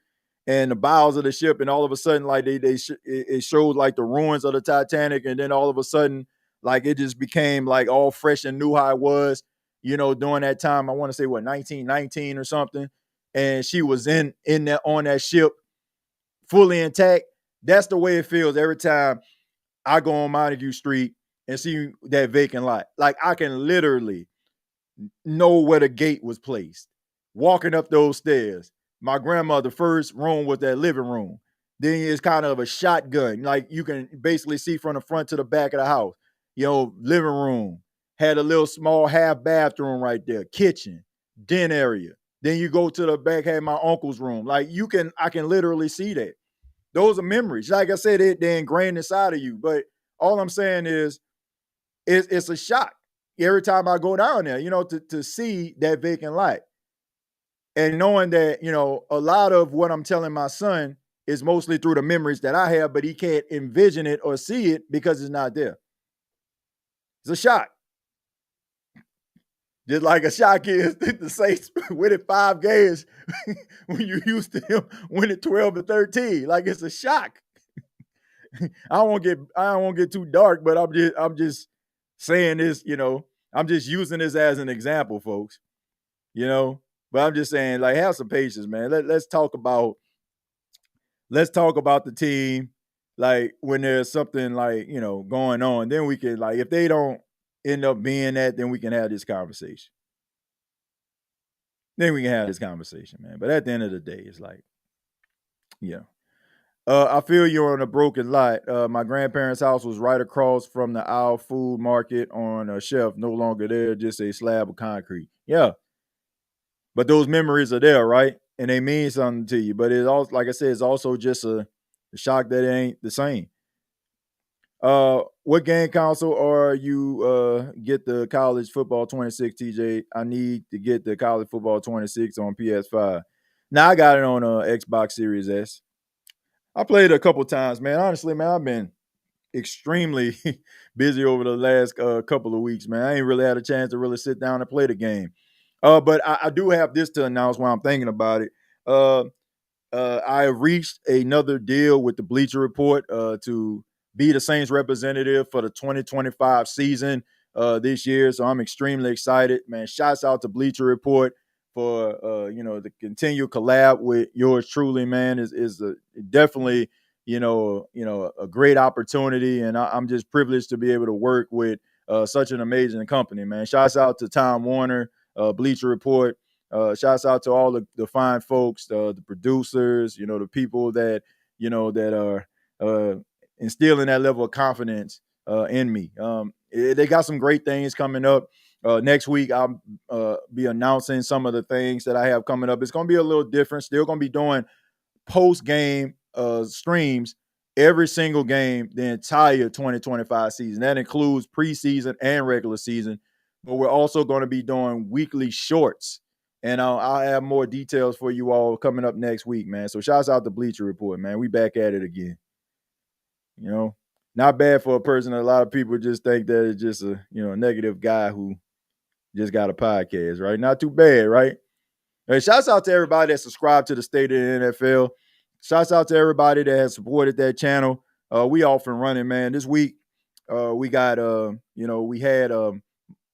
and the bowels of the ship, and all of a sudden, like it showed like the ruins of the Titanic, and then all of a sudden, like it just became like all fresh and new how it was, during that time. I want to say 1919 or something, and she was in that on that ship, fully intact. That's the way it feels every time I go on Montague Street and see that vacant lot. Like, I can literally know where the gate was placed. Walking up those stairs, my grandmother's first room was that living room. Then it's kind of a shotgun. Like, you can basically see from the front to the back of the house. Living room. Had a little small half bathroom right there. Kitchen. Den area. Then you go to the back, had my uncle's room. Like, I can literally see that. Those are memories. Like I said, they're ingrained inside of you. But all I'm saying is, it's a shock every time I go down there, to see that vacant lot. And knowing that, a lot of what I'm telling my son is mostly through the memories that I have, but he can't envision it or see it because it's not there. It's a shock. Just like a shock is the Saints winning 5 games when you're used to him winning 12-13. Like, it's a shock. I won't get too dark, but I'm just saying this, I'm just using this as an example, folks. But I'm just saying, like, have some patience, man. Let's talk about the team, like, when there's something like, going on. Then we can, like, if they don't end up being that, then we can have this conversation. Man. But at the end of the day, it's like, I feel you're on a broken lot. My grandparents' house was right across from the Owl Food Market on a shelf, no longer there, just a slab of concrete. Yeah. But those memories are there, right? and they mean something to you. But it's also, like I said, it's also just a shock that it ain't the same. What game console are you get the college football 26, TJ? I need to get the college football 26 on PS5. Now I got it on Xbox Series S. I played it a couple times, man. Honestly, man, I've been extremely busy over the last couple of weeks, man. I ain't really had a chance to really sit down and play the game. But I do have this to announce while I'm thinking about it. Uh, I have reached another deal with the Bleacher Report to be the Saints representative for the 2025 season this year. So I'm extremely excited, man. Shouts out to Bleacher Report for the continued collab with yours truly, man. Is definitely a great opportunity, and I'm just privileged to be able to work with such an amazing company, man. Shouts out to Tom Warner, Bleacher Report. Shouts out to all the fine folks, the producers, the people that that are instilling that level of confidence in me. They got some great things coming up. Next week, I'll be announcing some of the things that I have coming up. It's going to be a little different. Still going to be doing post game streams every single game the entire 2025 season. That includes preseason and regular season. But we're also going to be doing weekly shorts. And I'll have more details for you all coming up next week, man. So shouts out to Bleacher Report, man. We back at it again. Not bad for a person. A lot of people just think that it's just a negative guy who just got a podcast, right? Not too bad, right? Hey, shouts out to everybody that subscribed to the State of the NFL. Shouts out to everybody that has supported that channel. We off and running, man. This week, we got we had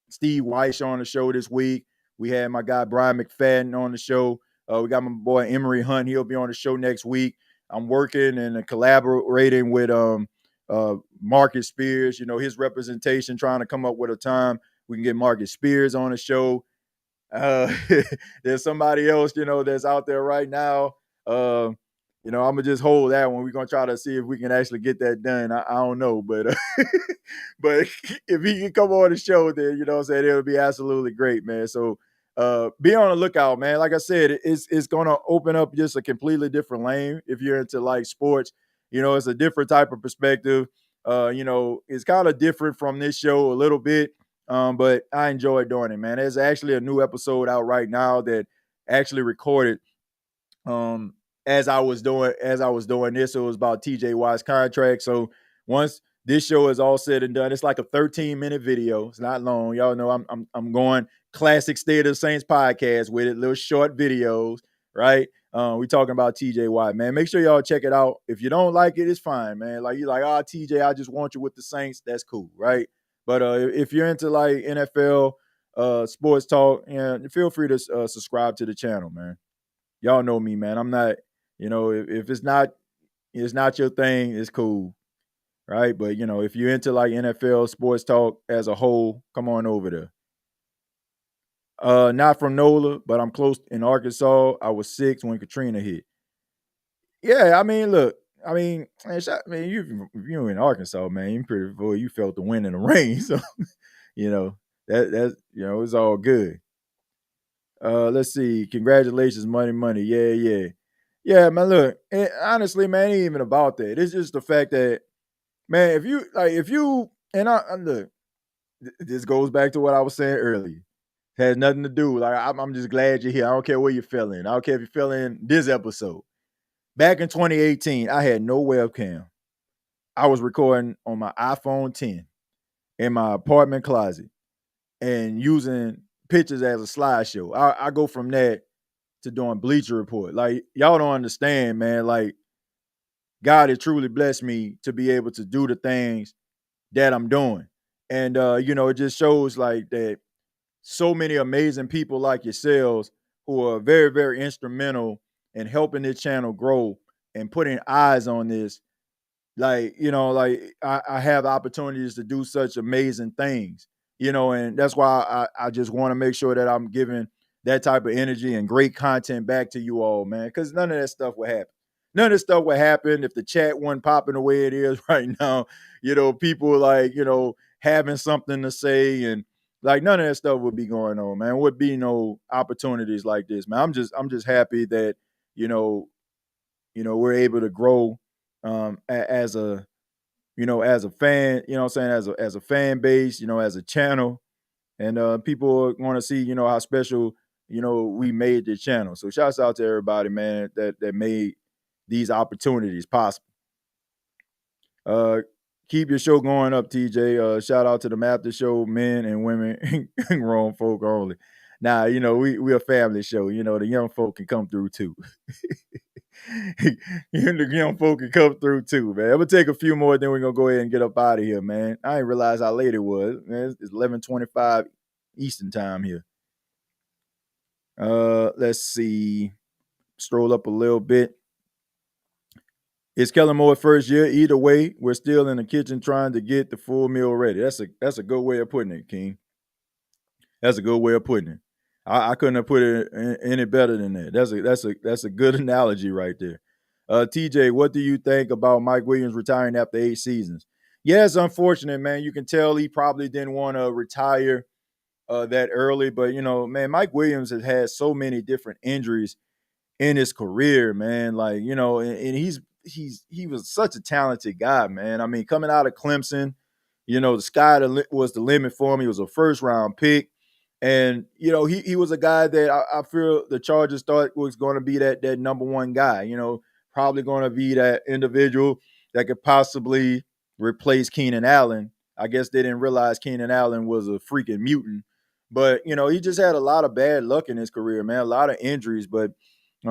Steve Weiss on the show this week. We had my guy Brian McFadden on the show. We got my boy Emery Hunt. He'll be on the show next week. I'm working and collaborating with Marcus Spears. His representation, trying to come up with a time we can get Marcus Spears on the show. There's somebody else, that's out there right now. I'm gonna just hold that one. We're gonna try to see if we can actually get that done. I don't know, but but if he can come on the show, then it'll be absolutely great, man. So be on the lookout, man. Like I said, it's gonna open up just a completely different lane if you're into like sports. It's a different type of perspective. It's kind of different from this show a little bit. But I enjoy doing it, man. There's actually a new episode out right now that actually recorded as I was doing this. It was about TJ Watt's contract. So once this show is all said and done, it's like a 13-minute video. It's not long. Y'all know I'm going classic State of the Saints podcast with it, little short videos, right? We talking about TJ Watt, man. Make sure y'all check it out. If you don't like it, it's fine, man. Like you're like, TJ, I just want you with the Saints. That's cool, right? But if you're into like NFL sports talk, feel free to subscribe to the channel, man. Y'all know me, man. I'm not, if it's not your thing, it's cool, right? But if you're into like NFL sports talk as a whole, come on over there. Not from NOLA, but I'm close in Arkansas. I was 6 when Katrina hit. Yeah, I mean, look. Man, you in Arkansas, man. You pretty boy. You felt the wind and the rain, so that's it's all good. Let's see. Congratulations, money. Yeah, man. Look, honestly, man, it ain't even about that. It's just the fact that, man, if you look, this goes back to what I was saying earlier. It has nothing to do. Like I'm just glad you're here. I don't care what you're feeling. I don't care if you're feeling this episode. Back in 2018, I had no webcam. I was recording on my iPhone 10 in my apartment closet and using pictures as a slideshow. I go from that to doing Bleacher Report. Like, y'all don't understand, man. Like, God has truly blessed me to be able to do the things that I'm doing. And, it just shows like that so many amazing people like yourselves who are very, very instrumental in helping this channel grow and putting eyes on this. Like, I have opportunities to do such amazing things, and that's why I just want to make sure that I'm giving that type of energy and great content back to you all, man, because none of that stuff would happen. None of this stuff would happen if the chat wasn't popping the way it is right now. People like, having something to say and Like none of that stuff would be going on, man. Would be no opportunities like this, man. I'm just happy that you know we're able to grow as a as a fan, you know what I'm saying, as a fan base, as a channel, and people want to see how special we made the channel. So shouts out to everybody, man, that made these opportunities possible. Uh, keep your show going up, TJ. Shout out to the after show, men and women, grown folk only. Now, we a family show. The young folk can come through too. The young folk can come through too, man. I'm gonna take a few more, then we're gonna go ahead and get up out of here, man. I didn't realize how late it was. Man, it's 11:25 Eastern time here. Let's see. Stroll up a little bit. It's Kellen Moore first year. Either way, we're still in the kitchen trying to get the full meal ready. That's a good way of putting it, King. That's a good way of putting it. I couldn't have put it any better than that. That's a good analogy right there. TJ, what do you think about Mike Williams retiring after 8 seasons? Yeah, it's unfortunate, man. You can tell he probably didn't want to retire that early, but man, Mike Williams has had so many different injuries in his career, man. Like, and he was such a talented guy, man. I mean, coming out of Clemson, the sky was the limit for him. He was a first round pick. And, he was a guy that I feel the Chargers thought was going to be that number one guy, probably going to be that individual that could possibly replace Keenan Allen. I guess they didn't realize Keenan Allen was a freaking mutant. But, he just had a lot of bad luck in his career, man, a lot of injuries. But, I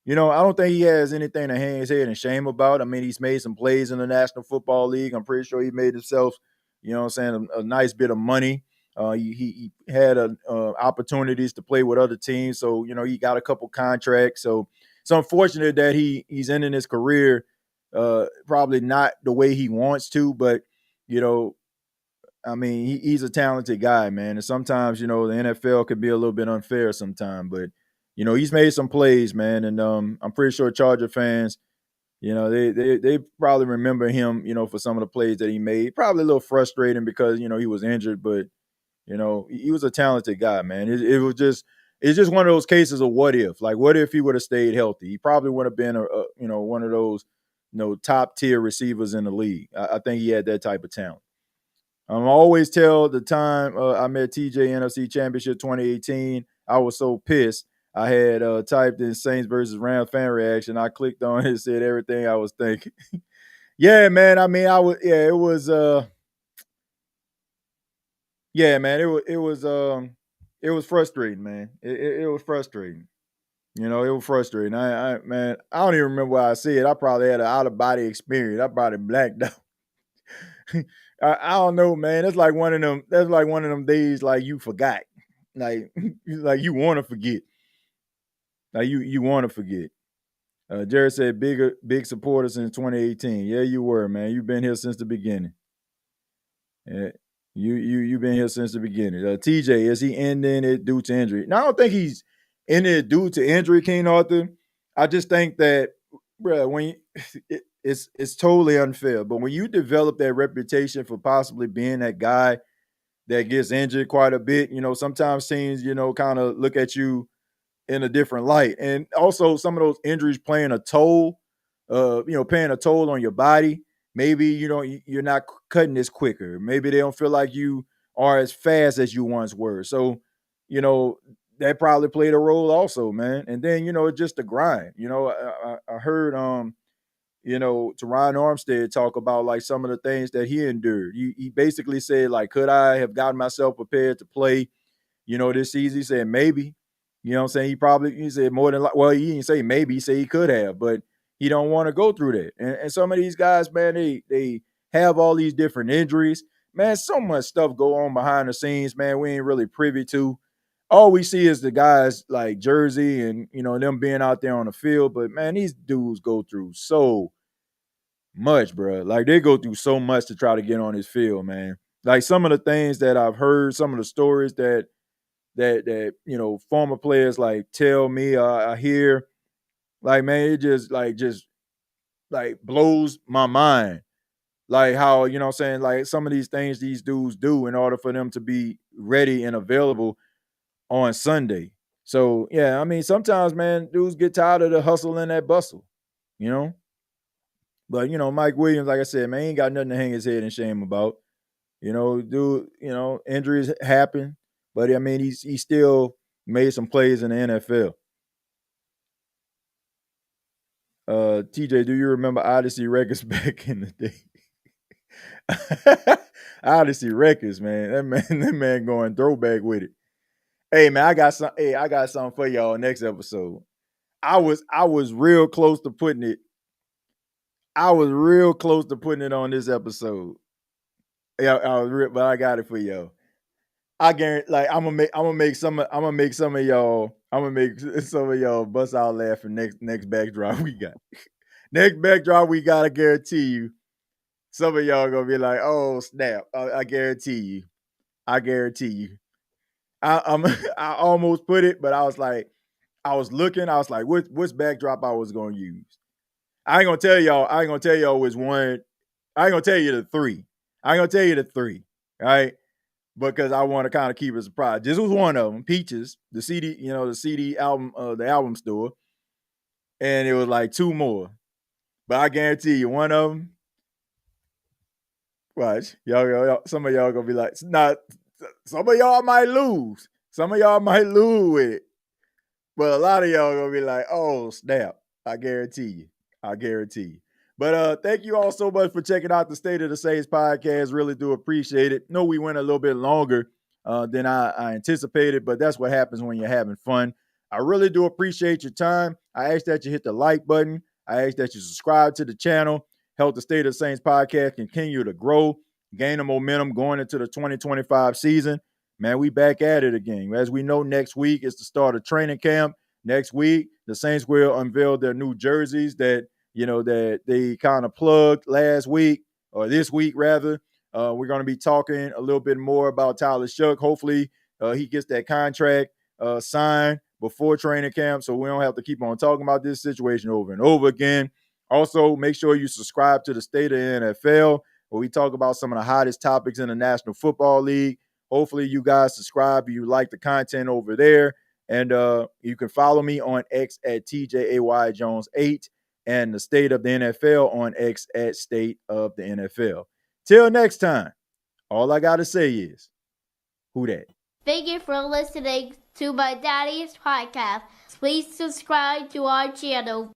don't think he has anything to hang his head in shame about. I mean, he's made some plays in the National Football League. I'm pretty sure he made himself, a nice bit of money. He had opportunities to play with other teams. So, he got a couple contracts. So it's unfortunate that he's ending his career probably not the way he wants to. But, I mean, he's a talented guy, man. And sometimes, the NFL can be a little bit unfair sometimes. But, he's made some plays, man. And I'm pretty sure Charger fans, they probably remember him, for some of the plays that he made. Probably a little frustrating because, he was injured. But, he was a talented guy, man. It's just one of those cases of what if. Like, what if he would have stayed healthy? He probably would have been, one of those, top tier receivers in the league. I think he had that type of talent. I always tell the time I met TJ NFC Championship 2018, I was so pissed. I had typed in Saints versus Rams fan reaction. I clicked on it and said everything I was thinking. Yeah, man. I mean, it was yeah, man. It was frustrating, man. It was frustrating. It was frustrating. Man, I don't even remember what I said. I probably had an out of body experience. I probably blacked out. I don't know, man. That's like one of them. That's like one of them days like you forgot, like like you want to forget, like you want to forget. Jared said big supporter since 2018. Yeah, you were, man. You've been here since the beginning. Yeah, you've been here since the beginning. TJ, is he ending it due to injury? No, I don't think he's ending it due to injury, King Arthur. I just think that, bro, when it's totally unfair. But when you develop that reputation for possibly being that guy that gets injured quite a bit, sometimes teams, kind of look at you in a different light. And also some of those injuries playing a toll, paying a toll on your body. Maybe you're not cutting this quicker. Maybe they don't feel like you are as fast as you once were. So, that probably played a role also, man. And then, it's just a grind. I heard Teron Armstead talk about like some of the things that he endured. He basically said, like, could I have gotten myself prepared to play, this season? He said maybe. You know what I'm saying? He said more than, well, he didn't say maybe, he said he could have, but he don't want to go through that. And some of these guys, man, they have all these different injuries. Man, so much stuff go on behind the scenes, man, we ain't really privy to. All we see is the guys like Jersey and, them being out there on the field. But, man, these dudes go through so much, bro. Like, they go through so much to try to get on this field, man. Like, some of the things that I've heard, some of the stories that former players like tell me I hear, like, man, it just blows my mind. Like how, you know what I'm saying, like some of these things these dudes do in order for them to be ready and available on Sunday. So yeah, I mean, sometimes man, dudes get tired of the hustle and that bustle, you know. But Mike Williams, like I said, man, he ain't got nothing to hang his head in shame about. Dude, injuries happen, but I mean, he still made some plays in the NFL. TJ, do you remember Odyssey Records back in the day? Odyssey Records, man. That man going throwback with it. Hey man, I got something for y'all next episode. I was real close to putting it. I was real close to putting it on this episode. Yeah, but I got it for y'all. I guarantee, like I'm gonna make some of y'all bust out laughing next backdrop we got. Next backdrop we got. I guarantee you, some of y'all gonna be like, "Oh snap!" I guarantee you. I guarantee you. I'm I almost put it, but I was like, I was looking. I was like, which backdrop I was gonna use. I ain't gonna tell y'all. I ain't gonna tell y'all which one. I ain't gonna tell you the three. I ain't gonna tell you the three. All right. Because I want to kind of keep it a surprise. This was one of them, Peaches, the CD, the CD album, the album store, and it was like two more. But I guarantee you, one of them, watch, y'all, some of y'all gonna be like, not. Some of y'all might lose. Some of y'all might lose with it, but a lot of y'all gonna be like, oh snap! I guarantee you. I guarantee you. But thank you all so much for checking out the State of the Saints podcast. Really do appreciate it. No, we went a little bit longer than I anticipated, but that's what happens when you're having fun. I really do appreciate your time. I ask that you hit the like button. I ask that you subscribe to the channel. Help the State of the Saints podcast continue to grow, gain the momentum going into the 2025 season. Man, we back at it again. As we know, next week is the start of training camp. Next week, the Saints will unveil their new jerseys that they kind of plugged last week, or this week rather. We're going to be talking a little bit more about Tyler Shough. Hopefully, he gets that contract signed before training camp, so we don't have to keep on talking about this situation over and over again. Also, make sure you subscribe to the State of the NFL, where we talk about some of the hottest topics in the National Football League. Hopefully, you guys subscribe. You like the content over there. And you can follow me on X at TJAYJones8 and the State of the NFL on X at State of the NFL. Till next time, all I got to say is, who dat? Thank you for listening to my daddy's podcast. Please subscribe to our channel.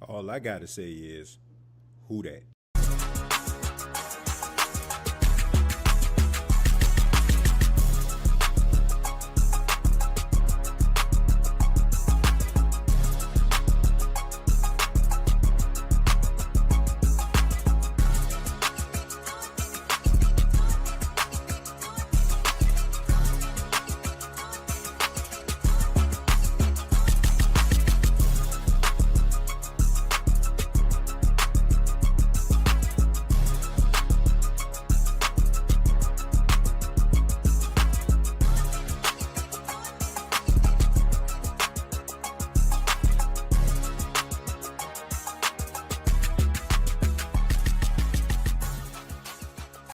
All I got to say is, who dat?